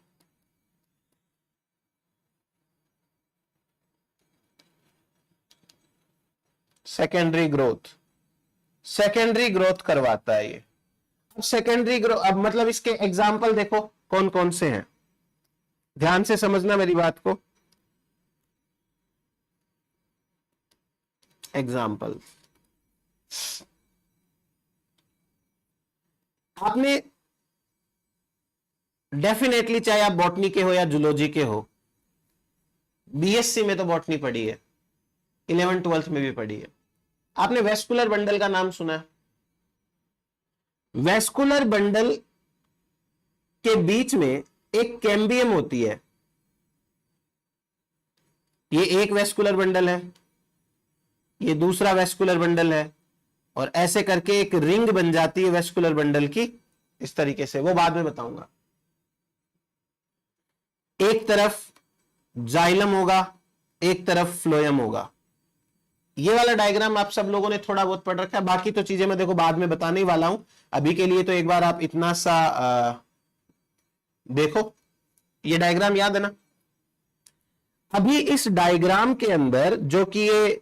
A: secondary growth. Secondary growth करवाता है ये। अब सेकेंडरी ग्रोथ, अब मतलब इसके एग्जाम्पल देखो कौन कौन से हैं, ध्यान से समझना मेरी बात को। एग्जाम्पल, आपने डेफिनेटली, चाहे आप बॉटनी के हो या जूलॉजी के हो, बीएससी में तो बॉटनी पढ़ी है, 11th 12th में भी पढ़ी है। आपने वेस्कुलर बंडल का नाम सुना है? वेस्कुलर बंडल के बीच में एक कैम्बियम होती है। ये एक वेस्कुलर बंडल है, ये दूसरा वेस्कुलर बंडल है, और ऐसे करके एक रिंग बन जाती है वेस्कुलर बंडल की, इस तरीके से, वो बाद में बताऊंगा। एक तरफ जाइलम होगा, एक तरफ फ्लोएम होगा। ये वाला डायग्राम आप सब लोगों ने थोड़ा बहुत पढ़ रखा है, बाकी तो चीजें मैं देखो बाद में बताने ही वाला हूं। अभी के लिए तो एक बार आप इतना सा देखो, ये डायग्राम याद है ना। अभी इस डायग्राम के अंदर जो कि ये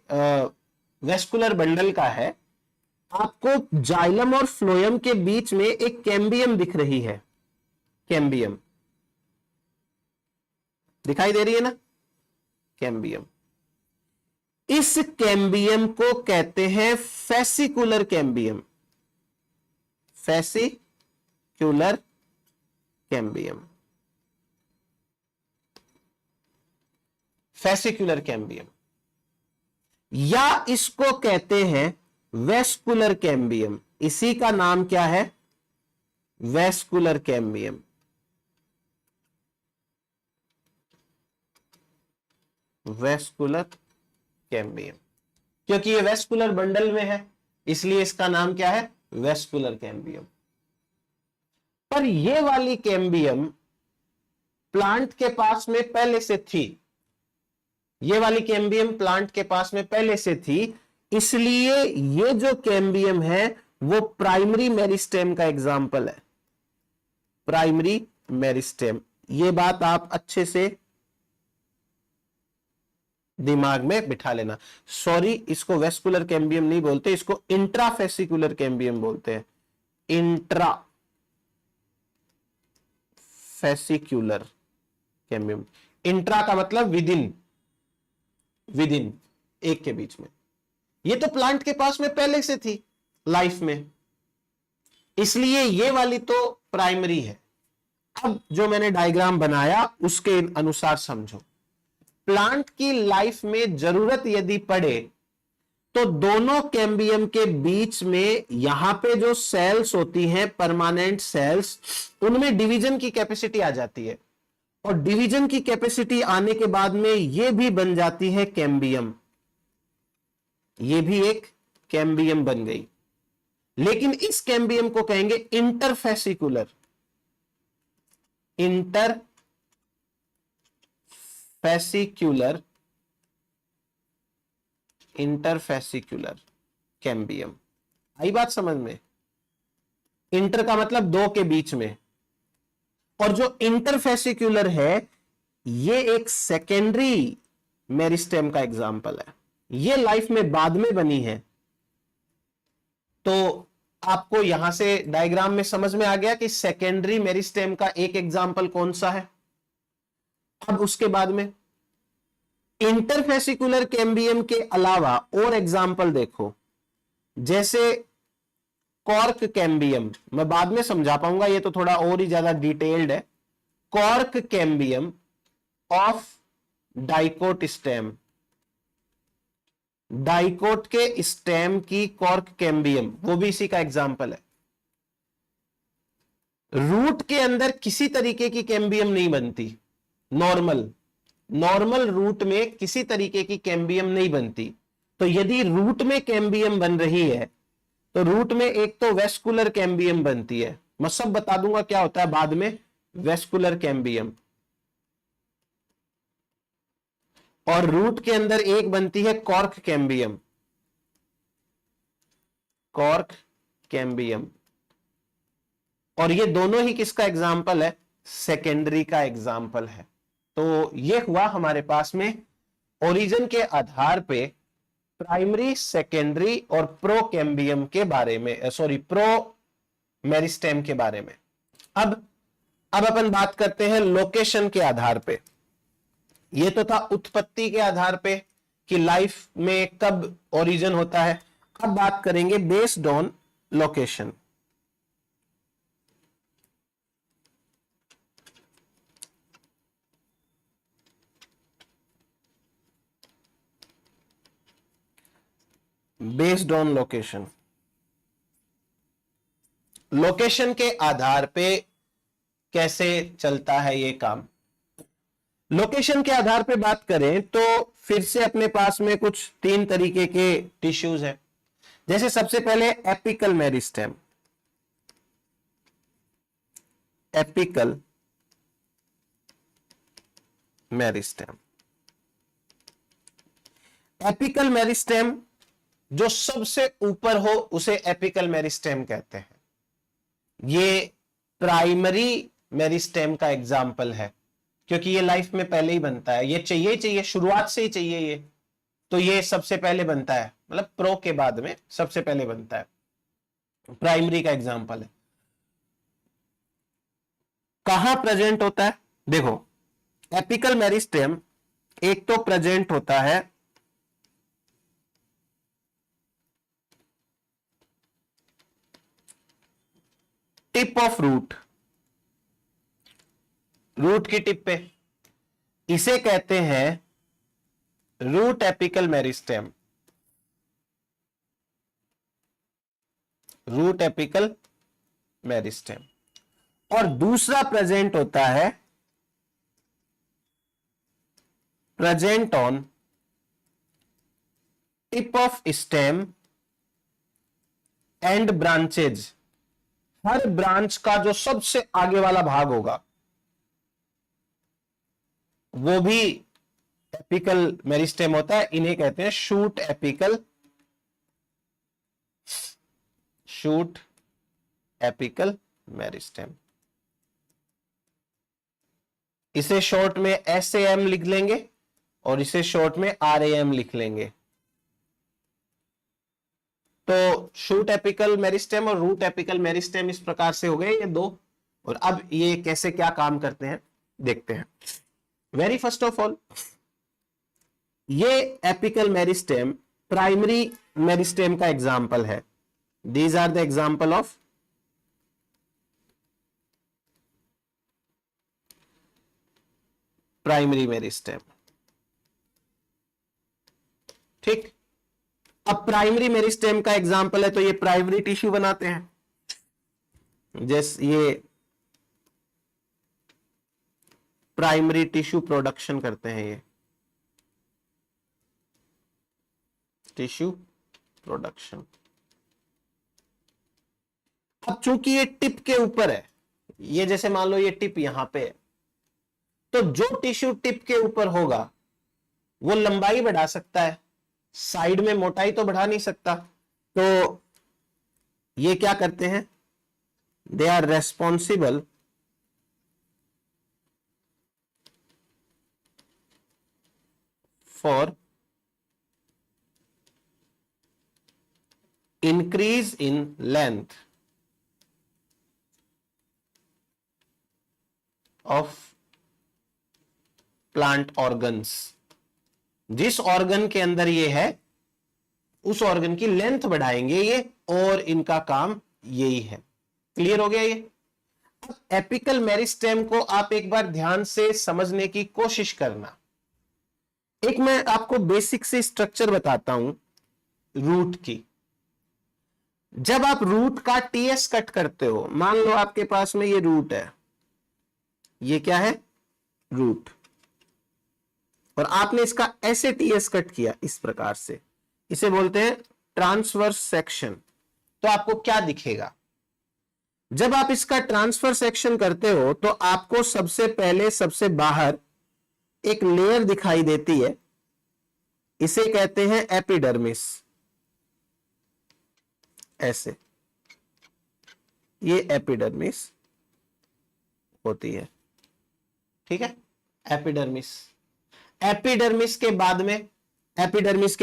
A: वेस्कुलर बंडल का है, आपको जाइलम और फ्लोएम के बीच में एक कैम्बियम दिख रही है। कैम्बियम दिखाई दे रही है ना, कैम्बियम। इस कैम्बियम को कहते हैं fascicular cambium. Fascicular cambium, fascicular cambium, या इसको कहते हैं वेस्कुलर कैम्बियम। इसी का नाम क्या है, वेस्कुलर कैम्बियम। वेस्कुलर कैम्बियम, क्योंकि ये वेस्कुलर बंडल में है इसलिए इसका नाम क्या है, वेस्कुलर कैम्बियम। पर ये वाली कैम्बियम प्लांट के पास में पहले से थी। ये वाली कैम्बियम प्लांट के पास में पहले से थी, इसलिए ये जो कैम्बियम है वो प्राइमरी मेरिस्टेम का एग्जाम्पल है। प्राइमरी मेरिस्टेम, ये बात आप अच्छे से दिमाग में बिठा लेना। सॉरी, इसको वेस्कुलर कैम्बियम नहीं बोलते, इसको इंट्राफेसिकुलर कैम्बियम बोलते हैं। Intra फेसिक्युलर cambium. इंट्रा का मतलब विदिन, विदिन एक के बीच में। ये तो प्लांट के पास में पहले से थी लाइफ में, इसलिए ये वाली तो प्राइमरी है। अब जो मैंने डायग्राम बनाया उसके अनुसार समझो। प्लांट की लाइफ में जरूरत यदि पड़े तो दोनों कैम्बियम के बीच में यहां पे जो सेल्स होती हैं, परमानेंट सेल्स, उनमें डिवीजन की कैपेसिटी आ जाती है, और डिवीजन की कैपेसिटी आने के बाद में ये भी बन जाती है कैम्बियम। ये भी एक कैम्बियम बन गई। लेकिन इस कैम्बियम को कहेंगे इंटरफेसिकुलर, इंटरफेसिकुलर, इंटरफेसिकुलर कैम्बियम। आई बात समझ में? इंटर का मतलब दो के बीच में, और जो इंटरफेसिकुलर है ये एक सेकेंडरी मेरिस्टेम का एग्जाम्पल है। ये लाइफ में बाद में बनी है। तो आपको यहां से डायग्राम में समझ में आ गया कि सेकेंडरी मेरिस्टेम का एक एग्जाम्पल कौन सा है। अब उसके बाद में इंटरफेसिकुलर कैम्बियम के अलावा और एग्जाम्पल देखो, जैसे कॉर्क कैम्बियम। मैं बाद में समझा पाऊंगा, ये तो थोड़ा और ही ज्यादा डिटेल्ड है। Cork cambium of dicot stem, dicot के स्टेम की कॉर्क कैम्बियम, वो भी इसी का एग्जाम्पल है। रूट के अंदर किसी तरीके की कैम्बियम नहीं बनती, नॉर्मल नॉर्मल रूट में किसी तरीके की कैम्बियम नहीं बनती। तो यदि रूट में कैम्बियम बन रही है तो रूट में एक तो वेस्कुलर कैम्बियम बनती है, मैं सब बता दूंगा क्या होता है बाद में, वेस्कुलर कैम्बियम। और रूट के अंदर एक बनती है कॉर्क कैम्बियम, कॉर्क कैम्बियम। और ये दोनों ही किसका एग्जाम्पल है, सेकेंडरी का एग्जाम्पल है। तो ये हुआ हमारे पास में ओरिजिन के आधार पे प्राइमरी, सेकेंडरी और प्रो कैम्बियम के बारे में, सॉरी प्रो मेरिस्टेम के बारे में। अब अपन बात करते हैं लोकेशन के आधार पे। ये तो था उत्पत्ति के आधार पे कि लाइफ में कब ओरिजिन होता है। अब बात करेंगे based on location. Based on location, location के आधार पे कैसे चलता है ये काम। लोकेशन के आधार पे बात करें तो फिर से अपने पास में कुछ तीन तरीके के टिश्यूज हैं। जैसे सबसे पहले apical meristem, apical meristem. Apical meristem जो सबसे ऊपर हो उसे एपिकल मेरिस्टेम कहते हैं। ये प्राइमरी मेरिस्टेम का एग्जाम्पल है, क्योंकि ये लाइफ में पहले ही बनता है, ये चाहिए शुरुआत से ही चाहिए ये, तो ये सबसे पहले बनता है, मतलब प्रो के बाद में सबसे पहले बनता है, प्राइमरी का एग्जाम्पल है। कहां प्रेजेंट होता है? देखो, एपिकल मेरिस्टेम एक तो प्रेजेंट होता है टिप ऑफ रूट, रूट की टिप पे, इसे कहते हैं root apical meristem, root apical meristem. और दूसरा प्रेजेंट होता है present on tip of stem and branches, हर ब्रांच का जो सबसे आगे वाला भाग होगा वो भी एपिकल मेरिस्टेम होता है, इन्हें कहते हैं shoot apical, shoot apical meristem. इसे शॉर्ट में SAM लिख लेंगे और इसे शॉर्ट में RAM लिख लेंगे। तो शूट एपिकल मेरिस्टेम और रूट एपिकल मेरिस्टेम इस प्रकार से हो गए ये दो। और अब ये कैसे क्या काम करते हैं देखते हैं। वेरी फर्स्ट ऑफ ऑल, ये एपिकल मेरिस्टेम प्राइमरी मेरिस्टेम का एग्जाम्पल है। These are the example of primary meristem. ठीक, अब प्राइमरी मेरिस्टेम का एग्जाम्पल है तो ये प्राइमरी टिश्यू बनाते हैं, जैसे ये प्राइमरी टिश्यू प्रोडक्शन करते हैं, ये टिश्यू प्रोडक्शन। अब चूंकि ये टिप के ऊपर है, ये जैसे मान लो ये टिप यहां पे है, तो जो टिश्यू टिप के ऊपर होगा वो लंबाई बढ़ा सकता है, साइड में मोटाई तो बढ़ा नहीं सकता। तो ये क्या करते हैं, they are responsible for increase in length of plant organs. जिस ऑर्गन के अंदर ये है उस ऑर्गन की लेंथ बढ़ाएंगे ये, और इनका काम यही है। क्लियर हो गया ये? एपिकल मेरिस्टेम को आप एक बार ध्यान से समझने की कोशिश करना। एक मैं आपको बेसिक से स्ट्रक्चर बताता हूं रूट की। जब आप रूट का TS कट करते हो, मान लो आपके पास में ये रूट है, ये क्या है, रूट, और आपने इसका ऐसे TS कट किया इस प्रकार से, इसे बोलते हैं ट्रांसवर्स सेक्शन। तो आपको क्या दिखेगा? जब आप इसका ट्रांसफर सेक्शन करते हो तो आपको सबसे पहले सबसे बाहर एक लेयर दिखाई देती है, इसे कहते हैं एपिडर्मिस। ऐसे ये एपिडर्मिस होती है, ठीक है, एपिडर्मिस। एपिडर्मिस के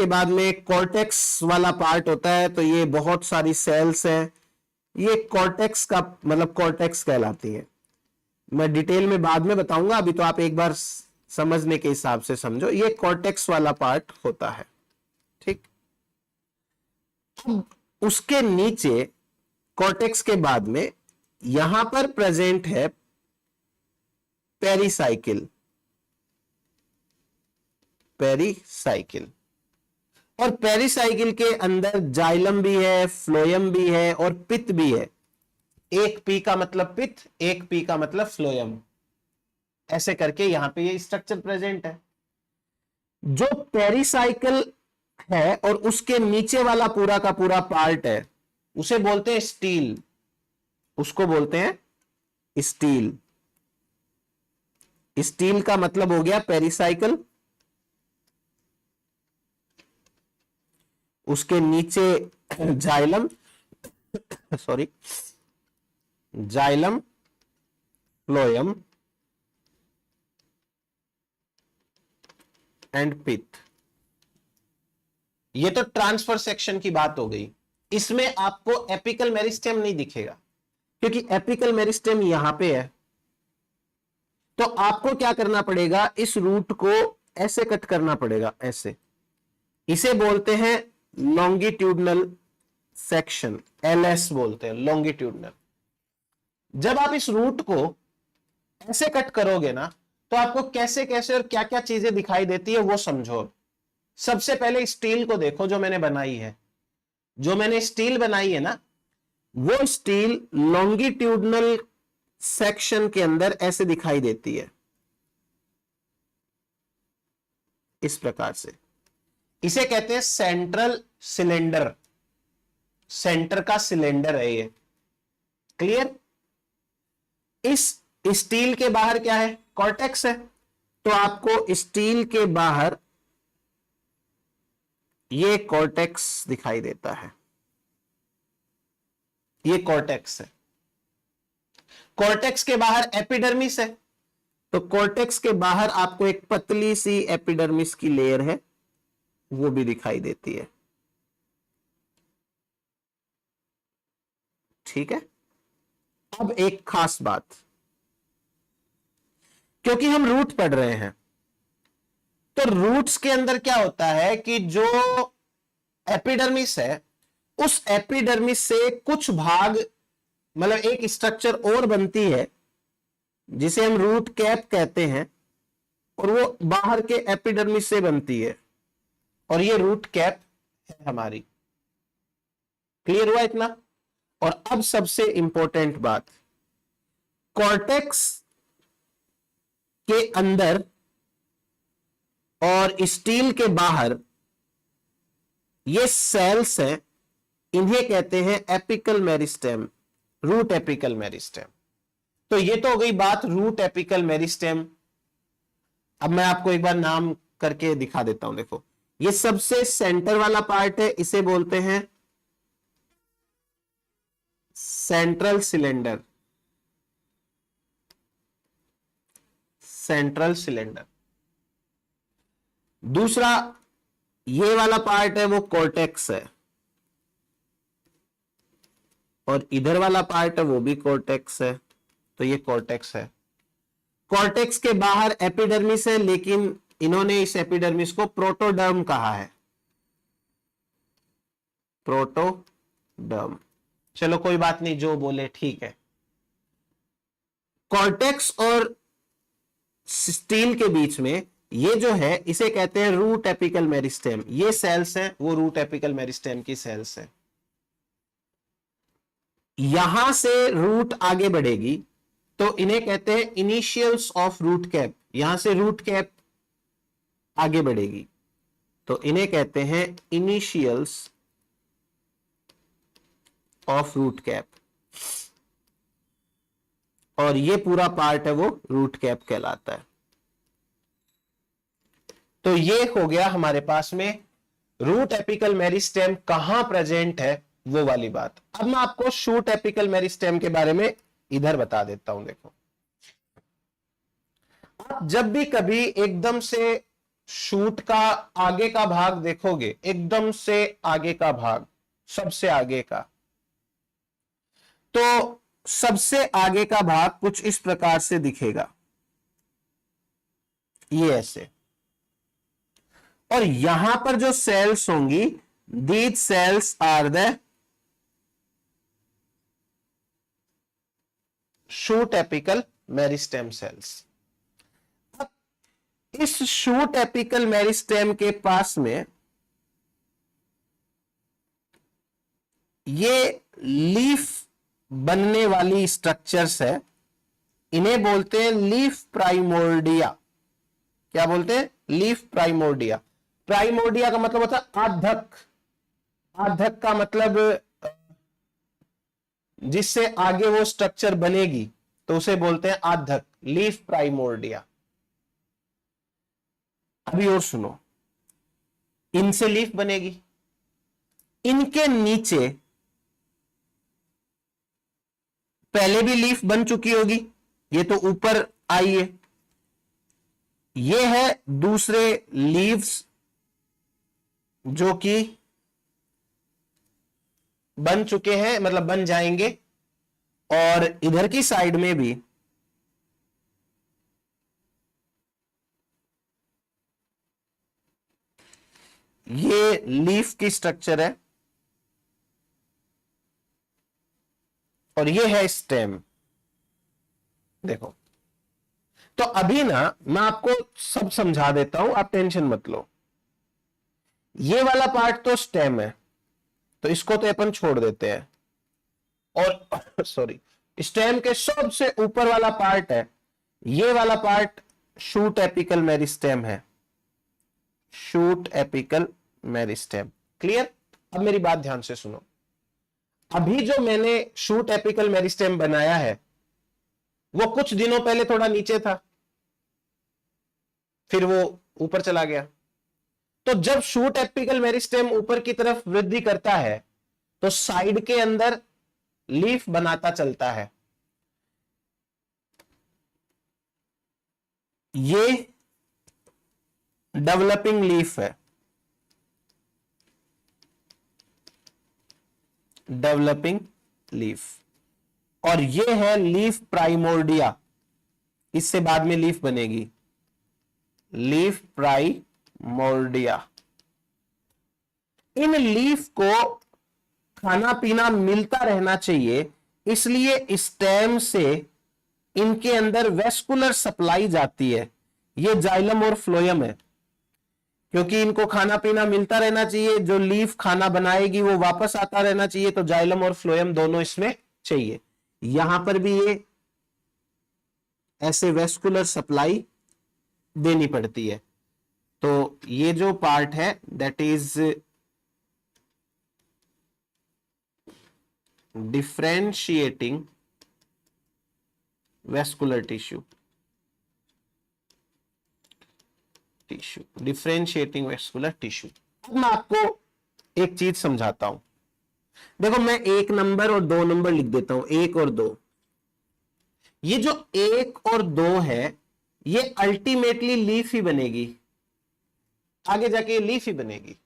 A: बाद में कॉर्टेक्स वाला पार्ट होता है, तो ये बहुत सारी सेल्स हैं, ये कॉर्टेक्स का मतलब कॉर्टेक्स कहलाती है। मैं डिटेल में बाद में बताऊंगा, अभी तो आप एक बार समझने के हिसाब से समझो, ये कॉर्टेक्स वाला पार्ट होता है, ठीक। उसके नीचे कॉर्टेक्स के बाद में यहां पर प्रेजेंट है पेरिसाइकिल, पेरिसाइकिल, और पेरिसाइकिल के अंदर जाइलम भी है, फ्लोयम भी है और पित्त भी है। एक पी का मतलब पित्त, एक पी का मतलब फ्लोयम, ऐसे करके यहां पे ये स्ट्रक्चर प्रेजेंट है। जो पेरिसाइकिल है और उसके नीचे वाला पूरा का पूरा पार्ट है उसे बोलते हैं स्टील, उसको बोलते हैं स्टील। स्टील का मतलब हो गया पेरिसाइकिल, उसके नीचे xylem, sorry, xylem, phloem and pith. ये तो ट्रांसफर सेक्शन की बात हो गई। इसमें आपको एपिकल मेरिस्टेम नहीं दिखेगा, क्योंकि एपिकल मेरिस्टेम यहां पे है। तो आपको क्या करना पड़ेगा, इस रूट को ऐसे कट करना पड़ेगा, ऐसे। इसे बोलते हैं लॉन्गिट्यूडनल सेक्शन, एलएस बोलते हैं, लॉन्गिट्यूडनल। जब आप इस रूट को ऐसे कट करोगे ना, तो आपको कैसे कैसे और क्या क्या चीजें दिखाई देती है वो समझो। सबसे पहले स्टील को देखो जो मैंने बनाई है। जो मैंने स्टील बनाई है ना, वो स्टील लॉन्गिट्यूडनल सेक्शन के अंदर ऐसे दिखाई देती है, इस प्रकार से। इसे कहते हैं सेंट्रल सिलेंडर, सेंटर का सिलेंडर है ये। क्लियर? इस स्टील के बाहर क्या है, कॉर्टेक्स है। तो आपको स्टील के बाहर ये कॉर्टेक्स दिखाई देता है, ये कॉर्टेक्स है। कॉर्टेक्स के बाहर एपिडर्मिस है, तो कॉर्टेक्स के बाहर आपको एक पतली सी एपिडर्मिस की लेयर है, वो भी दिखाई देती है। ठीक है। अब एक खास बात, क्योंकि हम रूट पढ़ रहे हैं, तो रूट्स के अंदर क्या होता है कि जो एपिडर्मिस है, उस एपिडर्मिस से कुछ भाग, मतलब एक स्ट्रक्चर और बनती है जिसे हम रूट कैप कहते हैं, और वो बाहर के एपिडर्मिस से बनती है, और ये रूट कैप है हमारी। क्लियर हुआ इतना? और अब सबसे इंपॉर्टेंट बात, कॉर्टेक्स के अंदर और स्टील के बाहर ये सेल्स हैं, इन्हें कहते हैं apical meristem, root apical meristem. तो ये तो हो गई बात रूट एपिकल मेरिस्टेम। अब मैं आपको एक बार नाम करके दिखा देता हूं। देखो, ये सबसे सेंटर वाला पार्ट है, इसे बोलते हैं सेंट्रल सिलेंडर, सेंट्रल सिलेंडर। दूसरा ये वाला पार्ट है वो कॉर्टेक्स है, और इधर वाला पार्ट है वो भी कॉर्टेक्स है, तो ये कॉर्टेक्स है। कॉर्टेक्स के बाहर एपिडर्मिस है, लेकिन इन्होंने इस एपिडर्मिस को प्रोटोडर्म कहा है, प्रोटोडर्म। चलो कोई बात नहीं, जो बोले ठीक है। कॉर्टेक्स और स्टील के बीच में ये जो है, इसे कहते हैं रूट एपिकल मेरिस्टेम। ये सेल्स हैं, वो रूट एपिकल मेरिस्टेम की सेल्स हैं। यहां से रूट आगे बढ़ेगी, तो इन्हें कहते हैं इनिशियल्स ऑफ रूट कैप। यहां से रूट कैप आगे बढ़ेगी, तो इन्हें कहते हैं इनिशियल्स ऑफ रूट कैप, और ये पूरा पार्ट है वो रूट कैप कहलाता है। तो ये हो गया हमारे पास में रूट एपिकल मेरिस्टेम कहां प्रेजेंट है, वो वाली बात। अब मैं आपको शूट एपिकल मेरिस्टेम के बारे में इधर बता देता हूं। देखो, आप जब भी कभी एकदम से शूट का आगे का भाग देखोगे, एकदम से आगे का भाग, सबसे आगे का, तो सबसे आगे का भाग कुछ इस प्रकार से दिखेगा, ये ऐसे। और यहां पर जो सेल्स होंगी, these cells are the shoot apical meristem cells. अब इस शूट एपिकल मेरिस्टेम के पास में ये लीफ बनने वाली स्ट्रक्चर्स है, इन्हें बोलते हैं लीफ प्राइमोर्डिया। क्या बोलते हैं? Leaf primordia. प्राइमोर्डिया का मतलब होता है आधक। आधक का मतलब जिससे आगे वो स्ट्रक्चर बनेगी, तो उसे बोलते हैं आधक, लीफ प्राइमोर्डिया। अभी और सुनो, इनसे लीफ बनेगी, इनके नीचे पहले भी लीफ बन चुकी होगी, ये तो ऊपर आई है, ये है दूसरे लीव्स जो कि बन चुके हैं, मतलब बन जाएंगे, और इधर की साइड में भी ये लीफ की स्ट्रक्चर है और ये है स्टेम। देखो, तो अभी ना मैं आपको सब समझा देता हूं, आप टेंशन मत लो। ये वाला पार्ट तो स्टेम है, तो इसको तो अपन छोड़ देते हैं, और सॉरी, स्टेम के सबसे ऊपर वाला पार्ट है, ये वाला पार्ट शूट एपिकल मेरिस्टेम है, शूट एपिकल मेरिस्टेम। क्लियर? अब मेरी बात ध्यान से सुनो। अभी जो मैंने शूट एपिकल मेरिस्टेम बनाया है वो कुछ दिनों पहले थोड़ा नीचे था, फिर वो ऊपर चला गया। तो जब शूट एपिकल मेरिस्टेम ऊपर की तरफ वृद्धि करता है तो साइड के अंदर लीफ बनाता चलता है। ये डेवलपिंग लीफ है, डेवलपिंग लीफ, और ये है लीफ प्राइमोर्डिया, इससे बाद में लीफ बनेगी, लीफ प्राइमोर्डिया। इन लीफ को खाना पीना मिलता रहना चाहिए, इसलिए स्टेम से इनके अंदर वेस्कुलर सप्लाई जाती है। ये जाइलम और फ्लोएम है, क्योंकि इनको खाना पीना मिलता रहना चाहिए, जो लीफ खाना बनाएगी वो वापस आता रहना चाहिए, तो जाइलम और फ्लोएम दोनों इसमें चाहिए। यहां पर भी ये ऐसे वेस्कुलर सप्लाई देनी पड़ती है। तो ये जो पार्ट है that is differentiating vascular tissue, differentiating vascular tissue. अब मैं आपको एक चीज समझाता हूं। देखो, मैं 1 नंबर और 2 नंबर लिख देता हूं, 1 और 2। ये जो 1 और 2 है ये अल्टीमेटली लीफ ही बनेगी, आगे जाके लीफ ही बनेगी।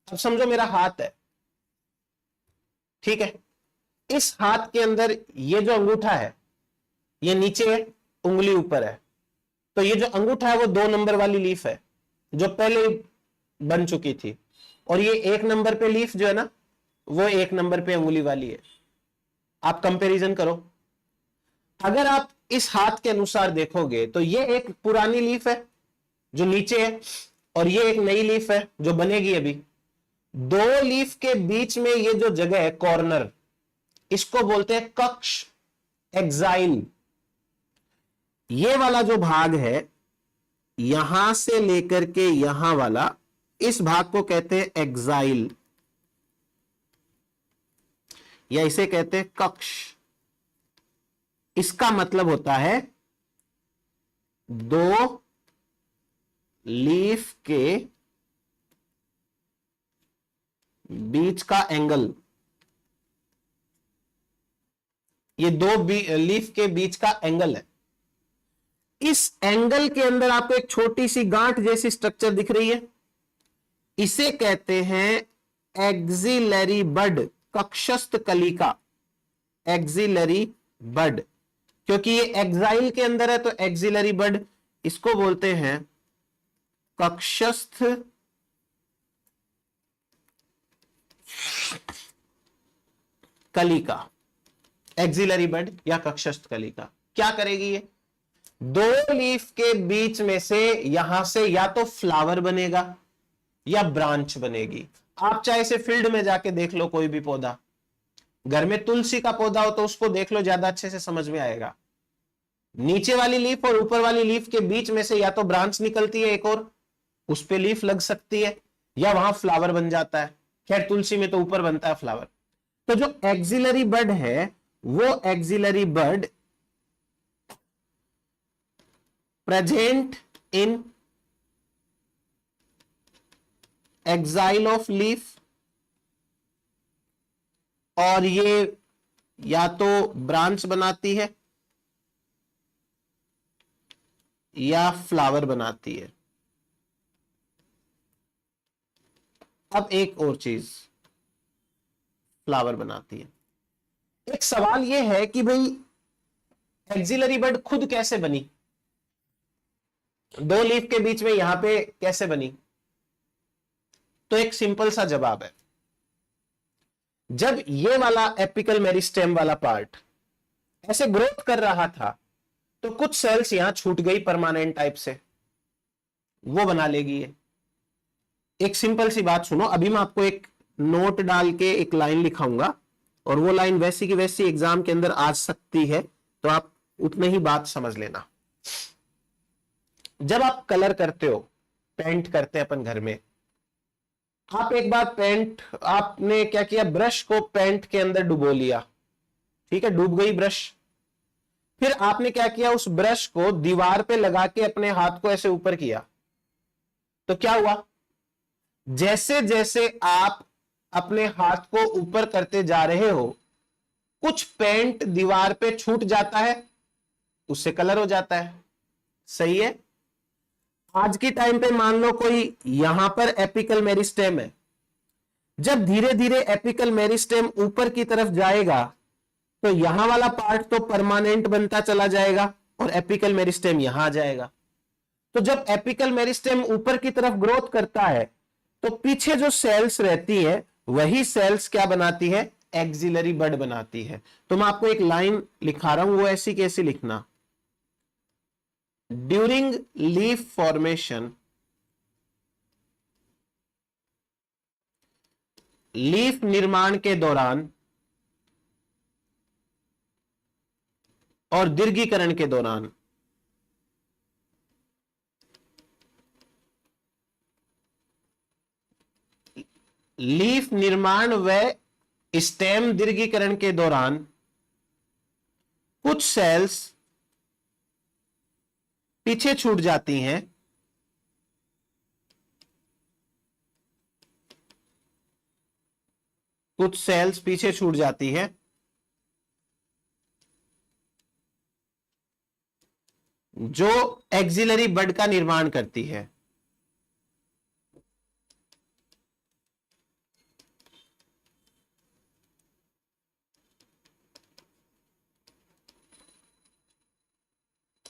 A: अब समझो मेरा हाथ है, ठीक है, इस हाथ के अंदर ये जो अंगूठा है ये नीचे है, उंगली ऊपर है, तो ये जो अंगूठा है वो 2 नंबर वाली लीफ है जो पहले बन चुकी थी, और ये 1 नंबर पे लीफ जो है ना वो 1 नंबर पे उंगली वाली है। आप कंपैरिजन करो, अगर आप इस हाथ के अनुसार देखोगे तो ये एक पुरानी लीफ है जो नीचे है, और ये एक नई लीफ है जो बनेगी अभी। 2 लीफ के बीच में ये जो जगह है कॉर्नर, इसको बोलते हैं कक्ष, एक्साइल। ये वाला जो भाग है यहां से लेकर के यहां वाला, इस भाग को कहते हैं एक्साइल, या इसे कहते हैं कक्ष। इसका मतलब होता है 2 लीफ के बीच का एंगल, ये 2 लीफ के बीच का एंगल है। इस एंगल के अंदर आपको एक छोटी सी गांठ जैसी स्ट्रक्चर दिख रही है, इसे कहते हैं एक्सिलरी बड, कक्षस्थ कलिका, एक्सिलरी बड। क्योंकि ये एक्साइल के अंदर है तो एक्सिलरी बड, इसको बोलते हैं कक्षस्थ कलिका, एक्सिलरी बड या कक्षस्थ कलिका। क्या करेगी ये? 2 लीफ के बीच में से यहां से या तो फ्लावर बनेगा या ब्रांच बनेगी। आप चाहे से फील्ड में जाके देख लो, कोई भी पौधा, घर में तुलसी का पौधा हो तो उसको देख लो, ज्यादा अच्छे से समझ में आएगा। नीचे वाली लीफ और ऊपर वाली लीफ के बीच में से या तो ब्रांच निकलती है एक और, उस पे लीफ लग सकती है, या वहां फ्लावर बन जाता है। खैर तुलसी में तो ऊपर बनता है फ्लावर। तो जो एक्सिलरी बड है वो axillary bud present in axil of leaf और ये या तो ब्रांच बनाती है या फ्लावर बनाती है। अब एक और चीज, फ्लावर बनाती है। एक सवाल यह है कि भाई एक्सिलरी बड खुद कैसे बनी, दो लीफ के बीच में यहां पे कैसे बनी? तो एक सिंपल सा जवाब है, जब ये वाला एपिकल मेरिस्टेम वाला पार्ट ऐसे ग्रोथ कर रहा था तो कुछ सेल्स यहां छूट गई परमानेंट टाइप से, वो बना लेगी ये। एक सिंपल सी बात सुनो, अभी मैं आपको एक नोट डाल के एक लाइन लिखाऊंगा और वो लाइन वैसी की वैसी एग्जाम के अंदर आ सकती है, तो आप उतनी ही बात समझ लेना। जब आप कलर करते हो, पेंट करते हैं अपन घर में, आप एक बार पेंट, आपने क्या किया, ब्रश को पेंट के अंदर डुबो लिया, ठीक है, डूब गई ब्रश। फिर आपने क्या किया, उस ब्रश को दीवार पे लगा के अपने हाथ को ऐसे ऊपर किया, तो क्या हुआ, जैसे जैसे आप अपने हाथ को ऊपर करते जा रहे हो, कुछ पेंट दीवार पे छूट जाता है, उससे कलर हो जाता है। सही है। आज की टाइम पे मान लो कोई यहां पर एपिकल मेरिस्टेम है, जब धीरे धीरे एपिकल मेरिस्टेम ऊपर की तरफ जाएगा तो यहां वाला पार्ट तो परमानेंट बनता चला जाएगा और एपिकल मेरिस्टेम यहां आ जाएगा। तो जब एपिकल मेरिस्टेम ऊपर की तरफ ग्रोथ करता है तो पीछे जो सेल्स रहती है वही सेल्स क्या बनाती है, एक्सिलरी बड बनाती है। तो मैं आपको एक लाइन लिखा रहा हूं, वो ऐसी कैसी लिखना, ड्यूरिंग लीफ फॉर्मेशन, लीफ निर्माण के दौरान और दीर्घीकरण के दौरान लीफ निर्माण व स्टेम दीर्घीकरण के दौरान कुछ सेल्स पीछे छूट जाती हैं, कुछ सेल्स पीछे छूट जाती हैं जो एक्सिलरी बड का निर्माण करती है।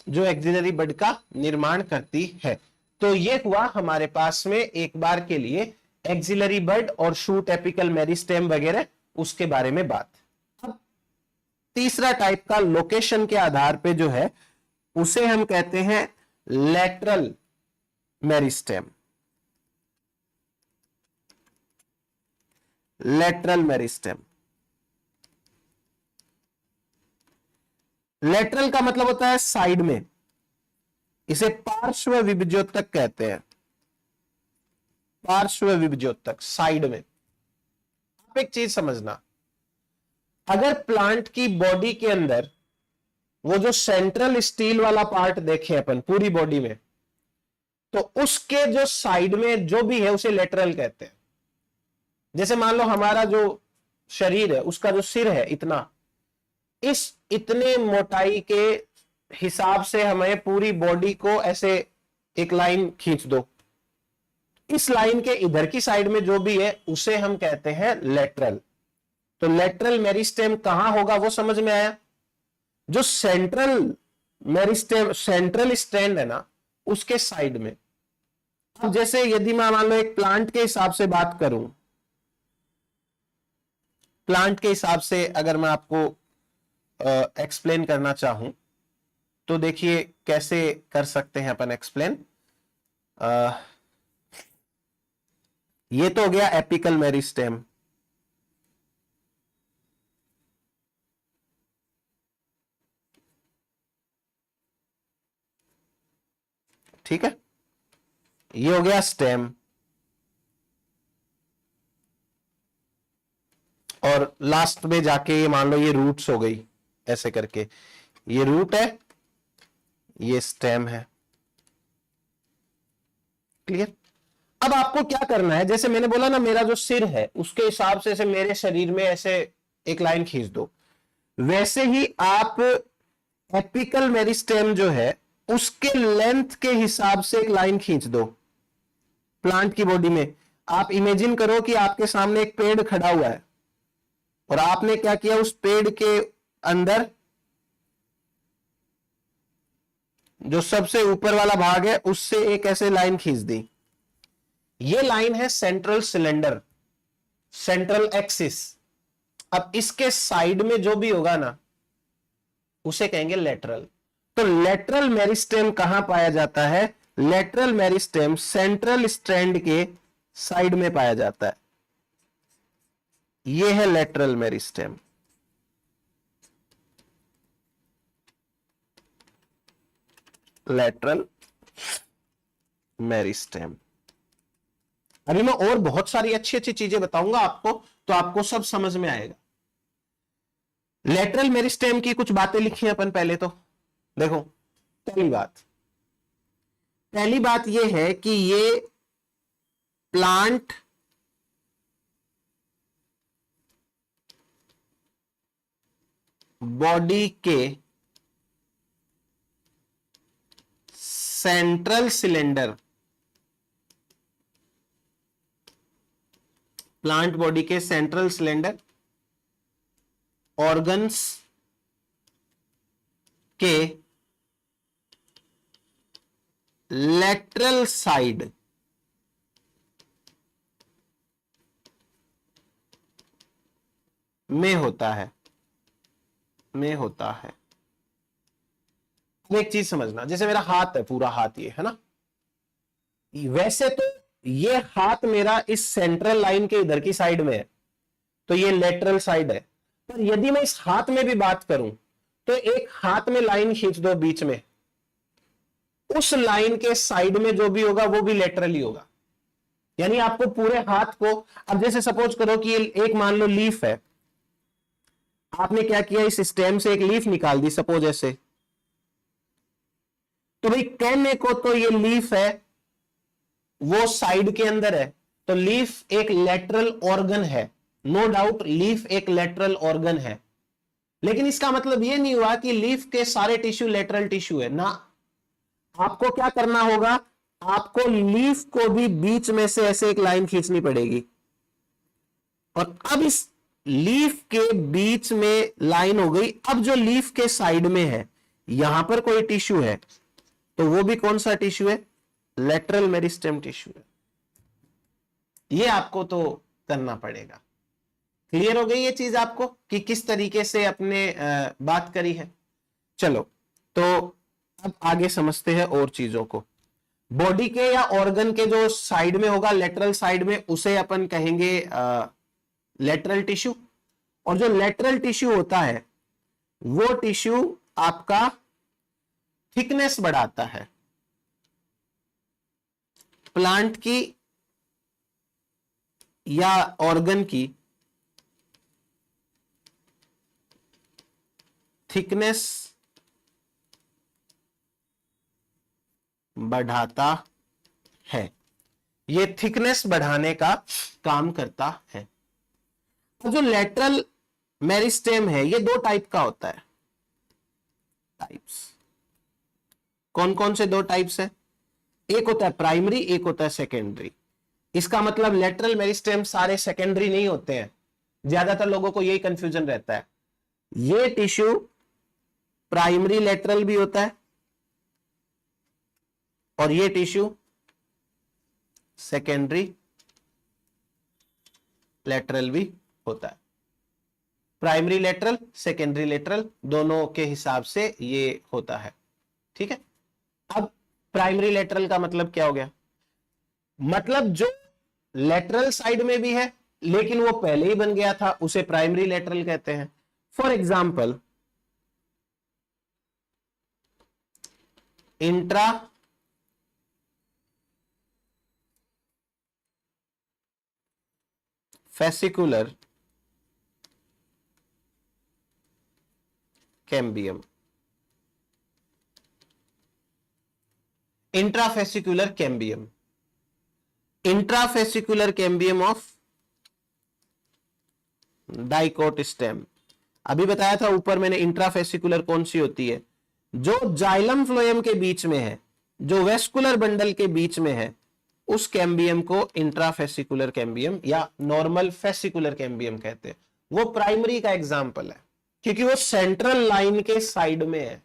A: जो एक्सिलरी बड का निर्माण करती है। तो ये हुआ हमारे पास में एक बार के लिए एक्सिलरी बड और शूट एपिकल मेरिस्टेम वगैरह उसके बारे में बात। अब तीसरा टाइप का लोकेशन के आधार पे जो है उसे हम कहते हैं lateral meristem. Lateral meristem, lateral का मतलब होता है साइड में, इसे पार्श्व विभज्योतक कहते हैं, पार्श्व विभज्योतक, साइड में। आप एक चीज समझना, अगर प्लांट की बॉडी के अंदर वो जो सेंट्रल स्टील वाला पार्ट देखे अपन पूरी बॉडी में, तो उसके जो साइड में जो भी है उसे लेटरल कहते हैं। जैसे मान लो हमारा जो शरीर है, उसका जो सिर है इतना, इस इतने मोटाई के हिसाब से हमें पूरी बॉडी को ऐसे एक लाइन खींच दो, इस लाइन के इधर की साइड में जो भी है उसे हम कहते हैं लेटरल। तो लेटरल मेरिस्टेम कहां होगा वो समझ में आया। जो सेंट्रल मेरिस्टेम, सेंट्रल स्ट्रैंड है ना, उसके साइड में। अब जैसे यदि मैं मान लो एक प्लांट के हिसाब से बात करूं, प्लांट के हिसाब से अगर मैं आपको एक्सप्लेन करना चाहूं तो देखिए कैसे कर सकते हैं अपन एक्सप्लेन। ये तो हो गया एपिकल मेरिस्टेम, ठीक है, ये हो गया स्टेम, और लास्ट में जाके ये मान लो ये रूट्स हो गई, ऐसे करके ये रूट है, ये स्टेम है। क्लियर। अब आपको क्या करना है, जैसे मैंने बोला ना, मेरा जो सिर है उसके हिसाब से ऐसे मेरे शरीर में ऐसे एक लाइन खींच दो। वैसे ही आप एपिकल मेरिस्टेम जो है उसके लेंथ के हिसाब से एक लाइन खींच दो। प्लांट की बॉडी में आप इमेजिन करो कि आपके सामने एक पेड़ खड़ा हुआ है और आपने क्या किया, उस पेड़ के अंदर जो सबसे ऊपर वाला भाग है उससे एक ऐसे लाइन खींच दी। ये लाइन है सेंट्रल सिलेंडर, सेंट्रल एक्सिस। अब इसके साइड में जो भी होगा ना उसे कहेंगे लेटरल। तो लेटरल मेरिस्टेम कहां पाया जाता है? लेटरल मेरिस्टेम सेंट्रल स्ट्रैंड के साइड में पाया जाता है। यह है लेटरल मेरिस्टेम। Lateral meristem. अभी मैं और बहुत सारी अच्छी अच्छी चीजें बताऊंगा आपको, तो आपको सब समझ में आएगा। लेटरल मेरिस्टेम की कुछ बातें लिखी हैं अपन पहले। तो देखो, पहली बात यह है कि ये प्लांट बॉडी के सेंट्रल सिलेंडर, प्लांट बॉडी के सेंट्रल सिलेंडर ऑर्गन्स के लेटरल साइड में होता है, अब एक चीज समझना, जैसे मेरा हाथ है, पूरा हाथ ये है ना, वैसे तो ये हाथ मेरा इस सेंट्रल लाइन के इधर की साइड में है, तो ये लेटरल साइड है। पर यदि मैं इस हाथ में भी बात करूं तो एक हाथ में लाइन खींच दो बीच में, उस लाइन के साइड में जो भी होगा वो भी लेटरल ही होगा। यानी आपको पूरे हाथ को, अब जैसे सपोज करो कि एक मान लो लीफ है, आपने क्या किया, इस स्टेम से एक लीफ निकाल दी सपोज ऐसे, तो भाई कहने को तो ये लीफ है वो साइड के अंदर है, तो लीफ एक लेटरल ऑर्गन है, नो डाउट लीफ एक लेटरल ऑर्गन है। लेकिन इसका मतलब यह नहीं हुआ कि लीफ के सारे टिश्यू लेटरल टिश्यू है ना। आपको क्या करना होगा, आपको लीफ को भी बीच में से ऐसे एक लाइन खींचनी पड़ेगी, और अब इस लीफ के बीच में लाइन हो गई। अब जो लीफ के साइड में है यहां पर कोई टिश्यू है, तो वो भी कौन सा टिश्यू है? लेटरल मेरिस्टेम टिश्यू है। ये आपको तो करना पड़ेगा। क्लियर हो गई ये चीज आपको कि किस तरीके से अपने बात करी है। चलो, तो अब आगे समझते हैं और चीजों को। बॉडी के या ऑर्गन के जो साइड में होगा, लेटरल साइड में, उसे अपन कहेंगे लेटरल टिश्यू। और जो लेटरल टिश्यू होता है वो टिश्यू आपका थिकनेस बढ़ाता है। प्लांट की या ऑर्गन की थिकनेस बढ़ाता है, ये थिकनेस बढ़ाने का काम करता है। तो जो लेटरल मेरिस्टेम है ये दो टाइप का होता है। टाइप्स कौन कौन से दो टाइप्स है? एक होता है प्राइमरी, एक होता है सेकेंडरी। इसका मतलब लेटरल मेरिस्टेम सारे सेकेंडरी नहीं होते हैं, ज्यादातर लोगों को यही कंफ्यूजन रहता है। ये टिश्यू प्राइमरी लेटरल भी होता है और ये टिश्यू सेकेंडरी लेटरल भी होता है। प्राइमरी लेटरल, सेकेंडरी लेटरल दोनों के हिसाब से ये होता है। ठीक है। अब प्राइमरी लेटरल का मतलब क्या हो गया? मतलब जो लेटरल साइड में भी है लेकिन वो पहले ही बन गया था, उसे प्राइमरी लेटरल कहते हैं। For example, intra fascicular cambium, intrafascicular cambium, intrafascicular cambium of dicot stem. अभी बताया था ऊपर मैंने इंट्राफेसिकुलर कौन सी होती है, जो जाइलम फ्लोएम के बीच में है, जो वेस्कुलर बंडल के बीच में है, उस कैम्बियम को इंट्राफेसिकुलर कैम्बियम या नॉर्मल फेसिकुलर कैम्बियम कहते हैं। वो प्राइमरी का एग्जाम्पल है क्योंकि वो सेंट्रल लाइन के साइड में है।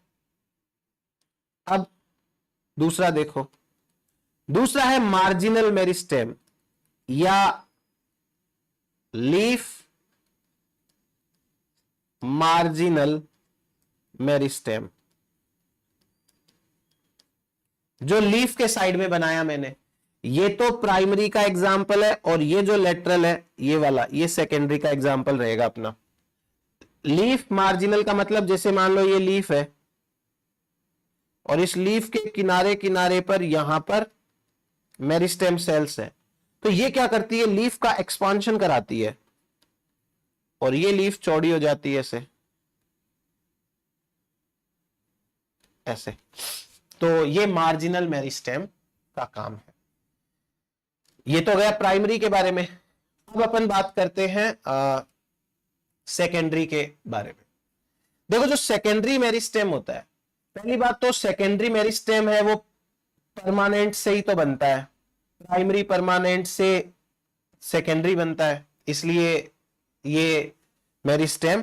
A: अब दूसरा देखो, दूसरा है मार्जिनल मेरिस्टेम या लीफ मार्जिनल मेरिस्टेम, जो लीफ के साइड में बनाया मैंने। ये तो प्राइमरी का एग्जाम्पल है और ये जो लेटरल है ये वाला, ये सेकेंडरी का एग्जाम्पल रहेगा अपना। लीफ मार्जिनल का मतलब जैसे मान लो ये लीफ है और इस लीफ के किनारे किनारे पर यहां पर मेरिस्टेम सेल्स है, तो ये क्या करती है, लीफ का एक्सपांशन कराती है और ये लीफ चौड़ी हो जाती है ऐसे ऐसे। तो ये मार्जिनल मेरिस्टेम का काम है। ये तो गया प्राइमरी के बारे में। अब अपन बात करते हैं सेकेंडरी के बारे में। देखो जो सेकेंडरी मेरिस्टेम होता है, पहली बात तो सेकेंडरी मेरिस्टेम है वो परमानेंट से ही तो बनता है, प्राइमरी परमानेंट से सेकेंडरी बनता है, इसलिए ये मेरिस्टेम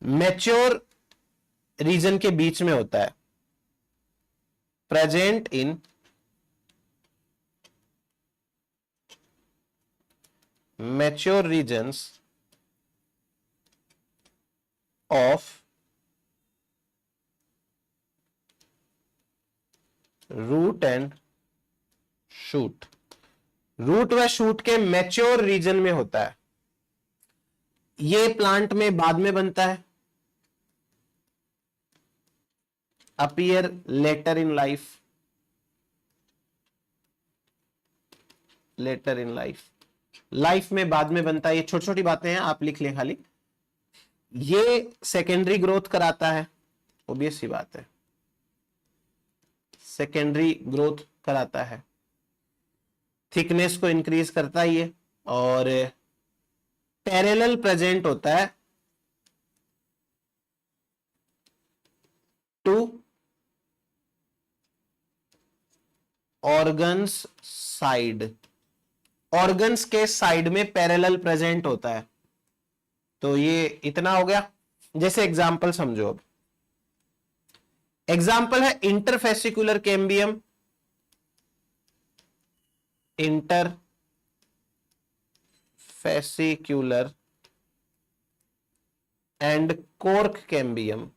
A: मैच्योर रीजन के बीच में होता है, present in mature regions of root and shoot. Root व शूट के मैच्योर रीजन में होता है। ये प्लांट में बाद में बनता है, appear later in life, later in life, life में बाद में बनता है। ये छोटी छोटी बातें हैं, आप लिख लें खाली। ये सेकेंडरी ग्रोथ कराता है, ऑब्वियस सी बात है, सेकेंडरी ग्रोथ कराता है, थिकनेस को इंक्रीज करता है ये, और पैरेलल प्रेजेंट होता है टू ऑर्गन्स साइड, ऑर्गन्स के साइड में पैरेलल प्रेजेंट होता है। तो ये इतना हो गया। जैसे एग्जाम्पल समझो, अब एग्जाम्पल है interfascicular cambium, interfascicular and cork cambium.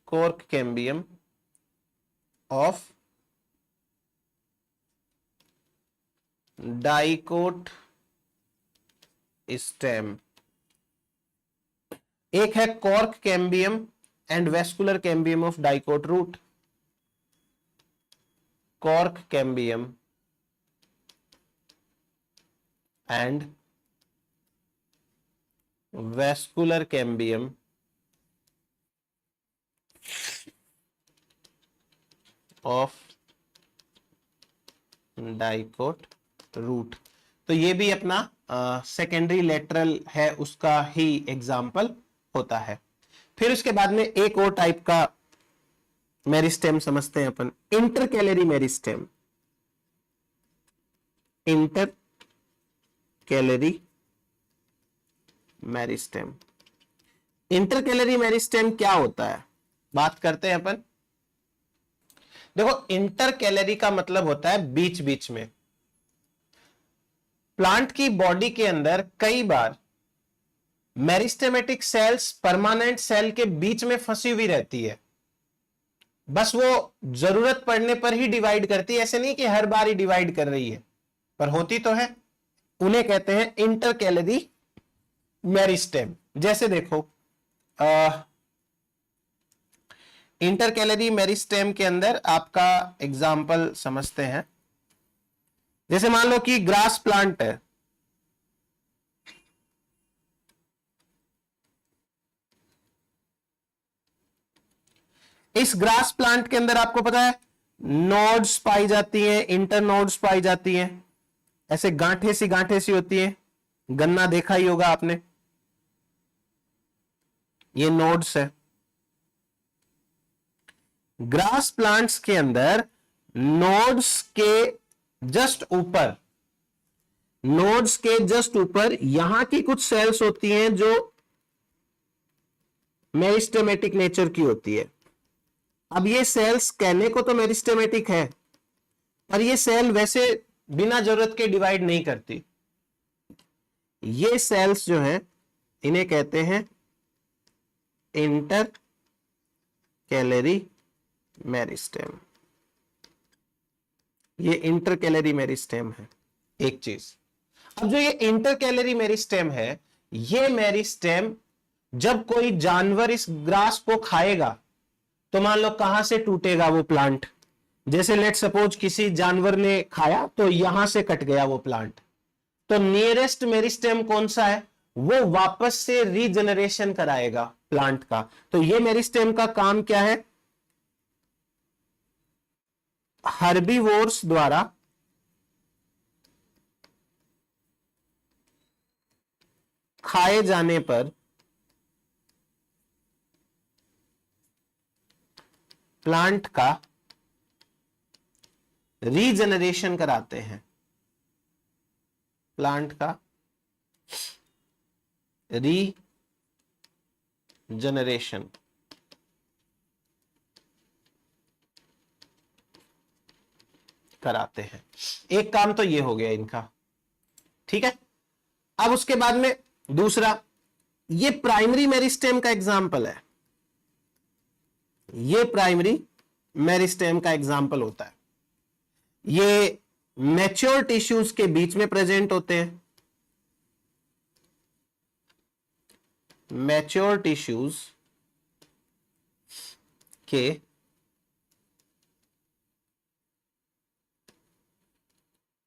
A: Cork cambium of dicot stem. एक है cork cambium and vascular cambium of dicot root. Cork cambium and vascular cambium of dicot root. तो ये भी अपना सेकेंडरी लेटरल है, उसका ही एग्जाम्पल होता है। फिर उसके बाद में एक और टाइप का मेरिस्टेम समझते हैं अपन, intercalary meristem. Intercalary meristem, intercalary meristem क्या होता है, बात करते हैं अपन। देखो इंटरकैलरी का मतलब होता है बीच बीच में। प्लांट की बॉडी के अंदर कई बार मेरिस्टेमेटिक सेल्स परमानेंट सेल के बीच में फंसी हुई रहती है, बस वो जरूरत पड़ने पर ही डिवाइड करती है, ऐसे नहीं कि हर बार ही डिवाइड कर रही है, पर होती तो है। उन्हें कहते हैं इंटरकैलरी मेरिस्टेम। जैसे देखो इंटरकैलरी मेरिस्टेम के अंदर आपका एग्जाम्पल समझते हैं। जैसे मान लो कि ग्रास प्लांट है, इस ग्रास प्लांट के अंदर आपको पता है नोड्स पाई जाती हैं, इंटरनोड्स पाई जाती हैं, ऐसे गांठे सी होती है, गन्ना देखा ही होगा आपने, ये नोड्स है। ग्रास प्लांट्स के अंदर नोड्स के जस्ट ऊपर, नोड्स के जस्ट ऊपर यहां की कुछ सेल्स होती हैं जो मेरिस्टेमेटिक नेचर की होती है। अब ये सेल्स कहने को तो मेरिस्टेमेटिक है, पर ये सेल वैसे बिना जरूरत के डिवाइड नहीं करती। ये सेल्स जो हैं इन्हें कहते हैं इंटर कैलरी मेरिस्टेम। ये इंटर कैलरी मेरिस्टेम है एक चीज। अब जो ये इंटर कैलरी मेरिस्टेम है, ये मेरिस्टेम जब कोई जानवर इस ग्रास को खाएगा तो मान लो कहां से टूटेगा वो प्लांट, जैसे लेट सपोज किसी जानवर ने खाया तो यहां से कट गया वो प्लांट, तो नियरेस्ट मेरिस्टेम कौन सा है, वो वापस से रीजनरेशन कराएगा प्लांट का। तो ये मेरिस्टेम का काम क्या है, हर्बीवोर्स द्वारा खाए जाने पर प्लांट का रीजनरेशन कराते हैं, प्लांट का रीजनरेशन कराते हैं। एक काम तो ये हो गया इनका, ठीक है। अब उसके बाद में दूसरा, ये प्राइमरी मेरिस्टेम का एग्जाम्पल है, ये प्राइमरी मेरिस्टेम का एग्जाम्पल होता है। ये मैच्योर टिश्यूज के बीच में प्रेजेंट होते हैं, मैच्योर टिश्यूज के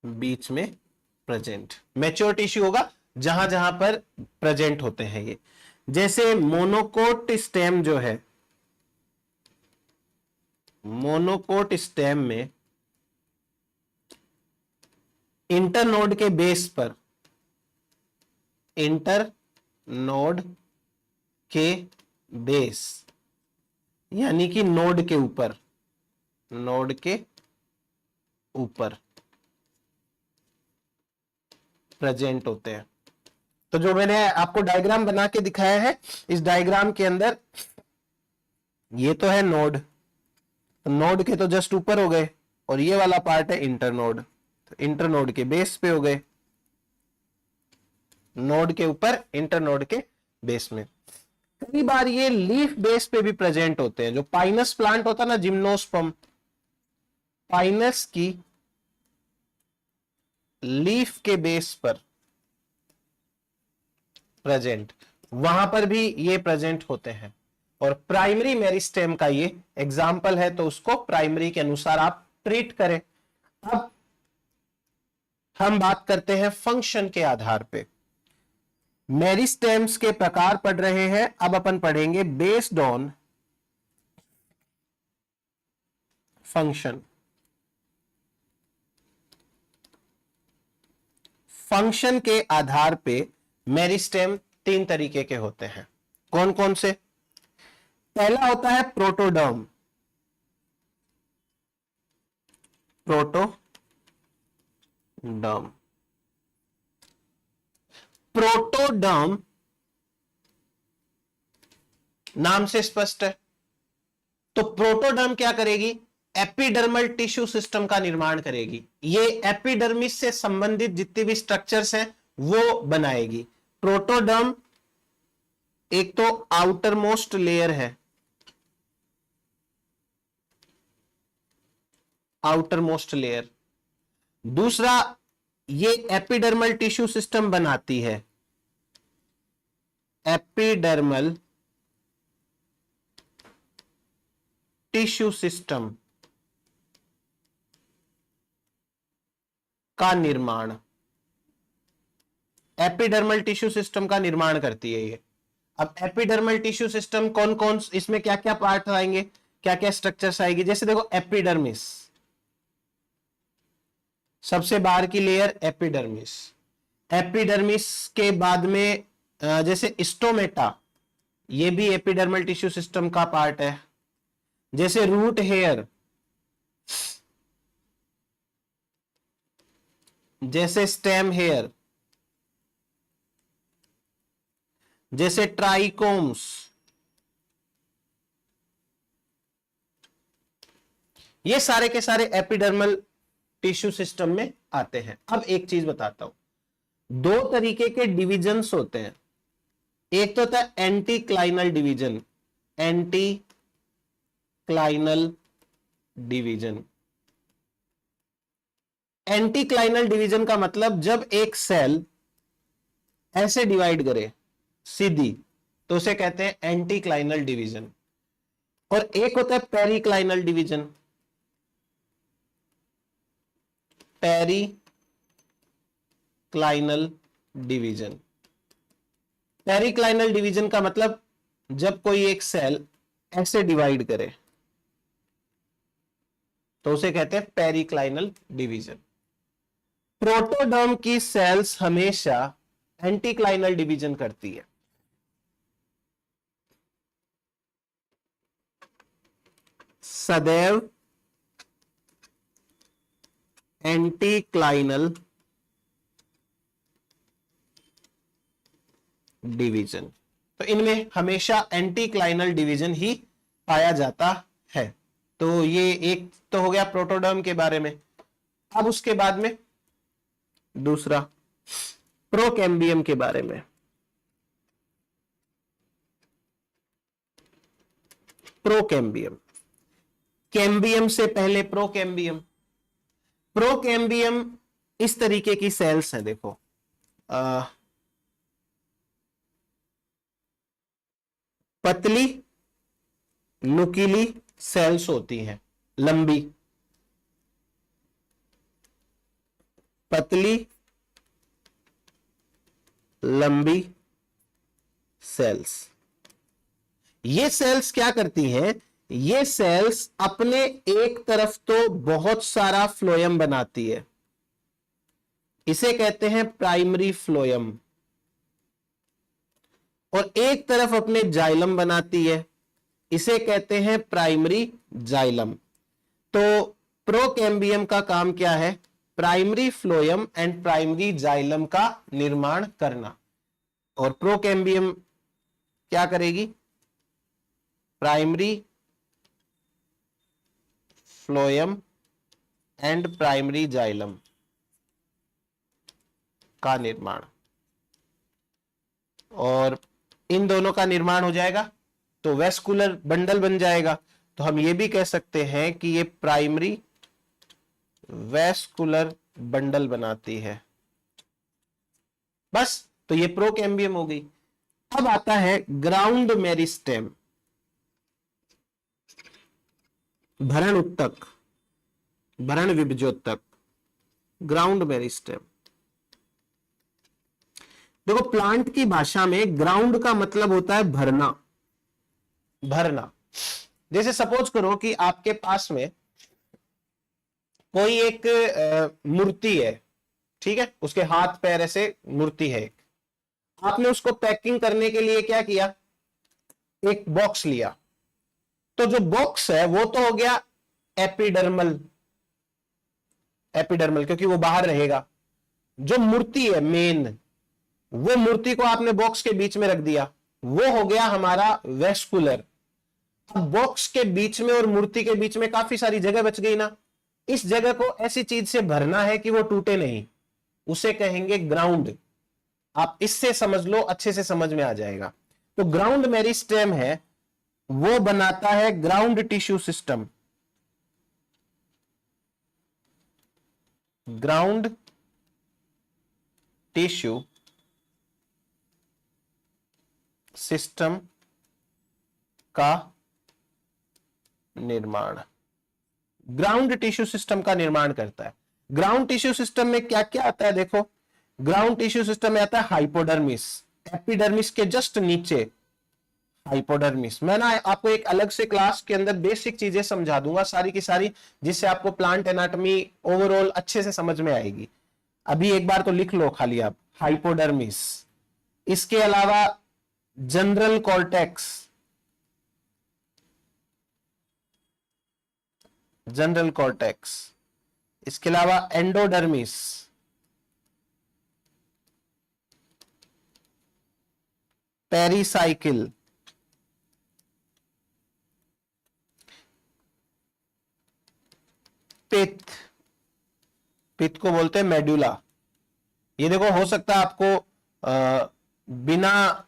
A: बीच में प्रेजेंट, मैच्योर टिश्यू होगा जहां जहां पर प्रेजेंट होते हैं ये। जैसे मोनोकोट स्टेम जो है, मोनोकोट स्टेम में इंटरनोड के बेस पर, इंटरनोड के बेस यानी कि नोड के ऊपर, नोड के ऊपर प्रेजेंट होते हैं। तो जो मैंने आपको डायग्राम बना के दिखाया है, इस डायग्राम के अंदर ये तो है नोड, तो नोड के तो जस्ट ऊपर हो गए, और ये वाला पार्ट है इंटरनोड, तो इंटरनोड के बेस पे हो गए, नोड के ऊपर इंटरनोड के बेस में। कई बार ये लीफ बेस पे भी प्रेजेंट होते हैं। जो पाइनस प्लांट होता है ना, जिम्नोस्पर्म, पाइनस की लीफ के बेस पर प्रेजेंट, वहां पर भी ये प्रेजेंट होते हैं, और प्राइमरी मेरिस्टेम का ये एग्जाम्पल है, तो उसको प्राइमरी के अनुसार आप ट्रीट करें। अब हम बात करते हैं फंक्शन के आधार पे। मेरिस्टेम्स के प्रकार पढ़ रहे हैं, अब अपन पढ़ेंगे बेस्ड ऑन फंक्शन। फंक्शन के आधार पे मेरिस्टेम तीन तरीके के होते हैं। कौन कौन से? पहला होता है प्रोटोडर्म, प्रोटोडर्म। प्रोटोडर्म नाम से स्पष्ट है। तो प्रोटोडर्म क्या करेगी? एपिडर्मल टिश्यू सिस्टम का निर्माण करेगी। ये एपिडर्मिस से संबंधित जितने भी स्ट्रक्चर्स हैं वो बनाएगी। प्रोटोडर्म एक तो आउटर मोस्ट लेयर है, आउटर मोस्ट लेयर। दूसरा, ये एपिडर्मल टिश्यू सिस्टम बनाती है, एपिडर्मल टिश्यू सिस्टम का निर्माण, एपिडर्मल टिश्यू सिस्टम का निर्माण करती है ये। अब एपिडर्मल टिश्यू सिस्टम कौन कौन, इसमें क्या क्या पार्ट आएंगे? क्या क्या स्ट्रक्चर्स आएगी, जैसे देखो एपिडर्मिस, सबसे बाहर की लेयर एपिडर्मिस। एपिडर्मिस के बाद में जैसे स्टोमेटा, ये भी एपिडर्मल टिश्यू सिस्टम का पार्ट है। जैसे रूट हेयर, जैसे स्टेम हेयर, जैसे ट्राइकोम्स, ये सारे के सारे एपिडर्मल टिश्यू सिस्टम में आते हैं। अब एक चीज बताता हूं, दो तरीके के डिविजन्स होते हैं। एक तो होता है एंटीक्लाइनल डिवीजन, एंटीक्लाइनल डिवीजन। एंटीक्लाइनल डिवीजन का मतलब जब एक सेल ऐसे डिवाइड करे सीधी, तो उसे कहते हैं एंटीक्लाइनल डिवीजन। और एक होता है periclinal division, periclinal division. Periclinal division का मतलब जब कोई एक सेल ऐसे डिवाइड करे तो उसे कहते हैं पेरिक्लाइनल डिवीजन। प्रोटोडर्म की सेल्स हमेशा एंटीक्लाइनल डिवीजन करती है। सदैव एंटीक्लाइनल डिवीजन, तो इनमें हमेशा एंटीक्लाइनल डिवीजन ही पाया जाता है। तो ये एक तो हो गया प्रोटोडर्म के बारे में। अब उसके बाद में दूसरा प्रोकैम्बियम के बारे में। प्रोकैम्बियम, कैम्बियम से पहले प्रोकैम्बियम। प्रोकैम्बियम इस तरीके की सेल्स हैं, देखो पतली नुकीली सेल्स होती हैं, लंबी पतली लंबी सेल्स। ये सेल्स क्या करती हैं, ये सेल्स अपने एक तरफ तो बहुत सारा फ्लोएम बनाती है, इसे कहते हैं प्राइमरी फ्लोएम, और एक तरफ अपने जाइलम बनाती है, इसे कहते हैं प्राइमरी जाइलम। तो प्रोकैम्बियम का काम क्या है, primary phloem and primary xylem का निर्माण करना। और प्रोकैम्बियम क्या करेगी, primary phloem and primary xylem का निर्माण। और इन दोनों का निर्माण हो जाएगा तो वेस्कुलर बंडल बन जाएगा। तो हम ये भी कह सकते हैं कि ये प्राइमरी वेस्कुलर बंडल बनाती है। बस, तो ये प्रोकैम्बियम हो गई। अब आता है ग्राउंड मेरिस्टेम, भरण उत्तक, भरण विभजोत्तक, ग्राउंड मेरिस्टेम। देखो प्लांट की भाषा में ग्राउंड का मतलब होता है भरना, भरना। जैसे सपोज करो कि आपके पास में कोई एक मूर्ति है, ठीक है, उसके हाथ पैर ऐसे मूर्ति है, आपने उसको पैकिंग करने के लिए क्या किया, एक बॉक्स लिया। तो जो बॉक्स है वो तो हो गया एपिडर्मल, एपिडर्मल क्योंकि वो बाहर रहेगा। जो मूर्ति है मेन, वो मूर्ति को आपने बॉक्स के बीच में रख दिया, वो हो गया हमारा वेस्कुलर। अब बॉक्स के बीच में और मूर्ति के बीच में काफी सारी जगह बच गई ना, इस जगह को ऐसी चीज से भरना है कि वो टूटे नहीं, उसे कहेंगे ग्राउंड। आप इससे समझ लो, अच्छे से समझ में आ जाएगा। तो ग्राउंड मेरिस्टेम है, वो बनाता है ground tissue system. Ground tissue system का निर्माण, ग्राउंड टिश्यू सिस्टम का निर्माण करता है। ग्राउंड टिश्यू सिस्टम में क्या क्या आता है, देखो ग्राउंड टिश्यू सिस्टम में आता है हाइपोडर्मिस, एपिडर्मिस के जस्ट नीचे हाइपोडर्मिस। मैं ना आपको एक अलग से क्लास के अंदर बेसिक चीजें समझा दूंगा सारी की सारी, जिससे आपको प्लांट एनाटॉमी ओवरऑल अच्छे से समझ में आएगी। अभी एक बार तो लिख लो खाली आप, हाइपोडर्मिस। इसके अलावा जनरल कॉर्टेक्स, जनरल कॉर्टेक्स। इसके अलावा एंडोडर्मिस, पेरिसाइकिल, पित्त, पित्त को बोलते हैं मेडुला। ये देखो, हो सकता है आपको बिना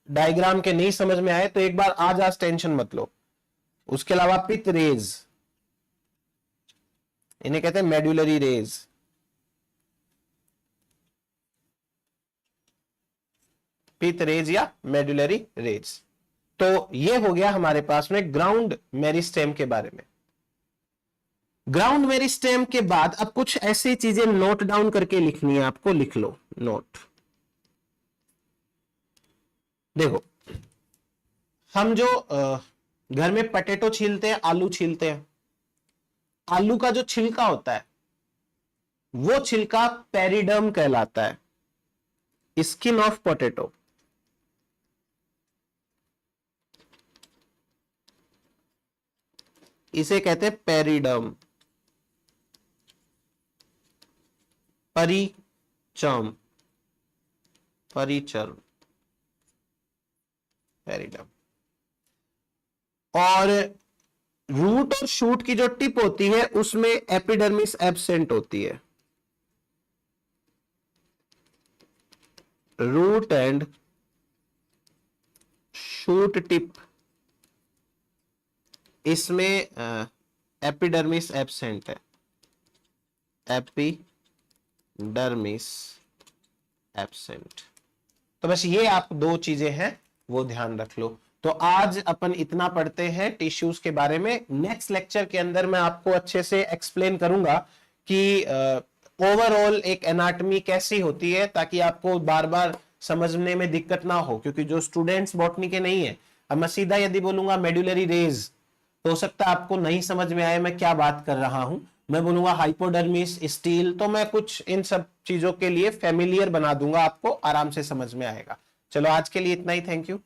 A: डायग्राम के नहीं समझ में आए, तो एक बार आज टेंशन मत लो। उसके अलावा पित्त रेज, इन्हें कहते हैं मेडुलरी रेज। पित्त रेज या मेडुलरी रेज। तो ये हो गया हमारे पास में ग्राउंड मेरिस्टेम के बारे में। ग्राउंड मेरिस्टेम के बाद अब कुछ ऐसी चीजें नोट डाउन करके लिखनी है आपको, लिख लो नोट। देखो, हम जो घर में पटेटो छीलते हैं, आलू छीलते हैं, आलू का जो छिलका होता है वो छिलका पेरिडर्म कहलाता है। स्किन ऑफ पोटैटो, इसे कहते हैं पेरिडर्म, परिचर्म, परिचर्म, पेरिडर्म। और रूट और शूट की जो टिप होती है उसमें एपिडर्मिस एब्सेंट होती है। रूट एंड शूट टिप, इसमें एपिडर्मिस एब्सेंट है, एपिडर्मिस एब्सेंट। तो बस ये आप दो चीजें हैं वो ध्यान रख लो। तो आज अपन इतना पढ़ते हैं टिश्यूज के बारे में। नेक्स्ट लेक्चर के अंदर मैं आपको अच्छे से एक्सप्लेन करूंगा कि ओवरऑल एक एनाटॉमी कैसी होती है, ताकि आपको बार बार समझने में दिक्कत ना हो। क्योंकि जो स्टूडेंट्स बॉटनी के नहीं है, अब मैं सीधा यदि बोलूंगा मेडुलरी रेज, तो हो सकता है आपको नहीं समझ में आए मैं क्या बात कर रहा हूं। मैं बोलूंगा हाइपोडर्मिस, स्टील, तो मैं कुछ इन सब चीजों के लिए फेमिलियर बना दूंगा, आपको आराम से समझ में आएगा। चलो आज के लिए इतना ही, थैंक यू।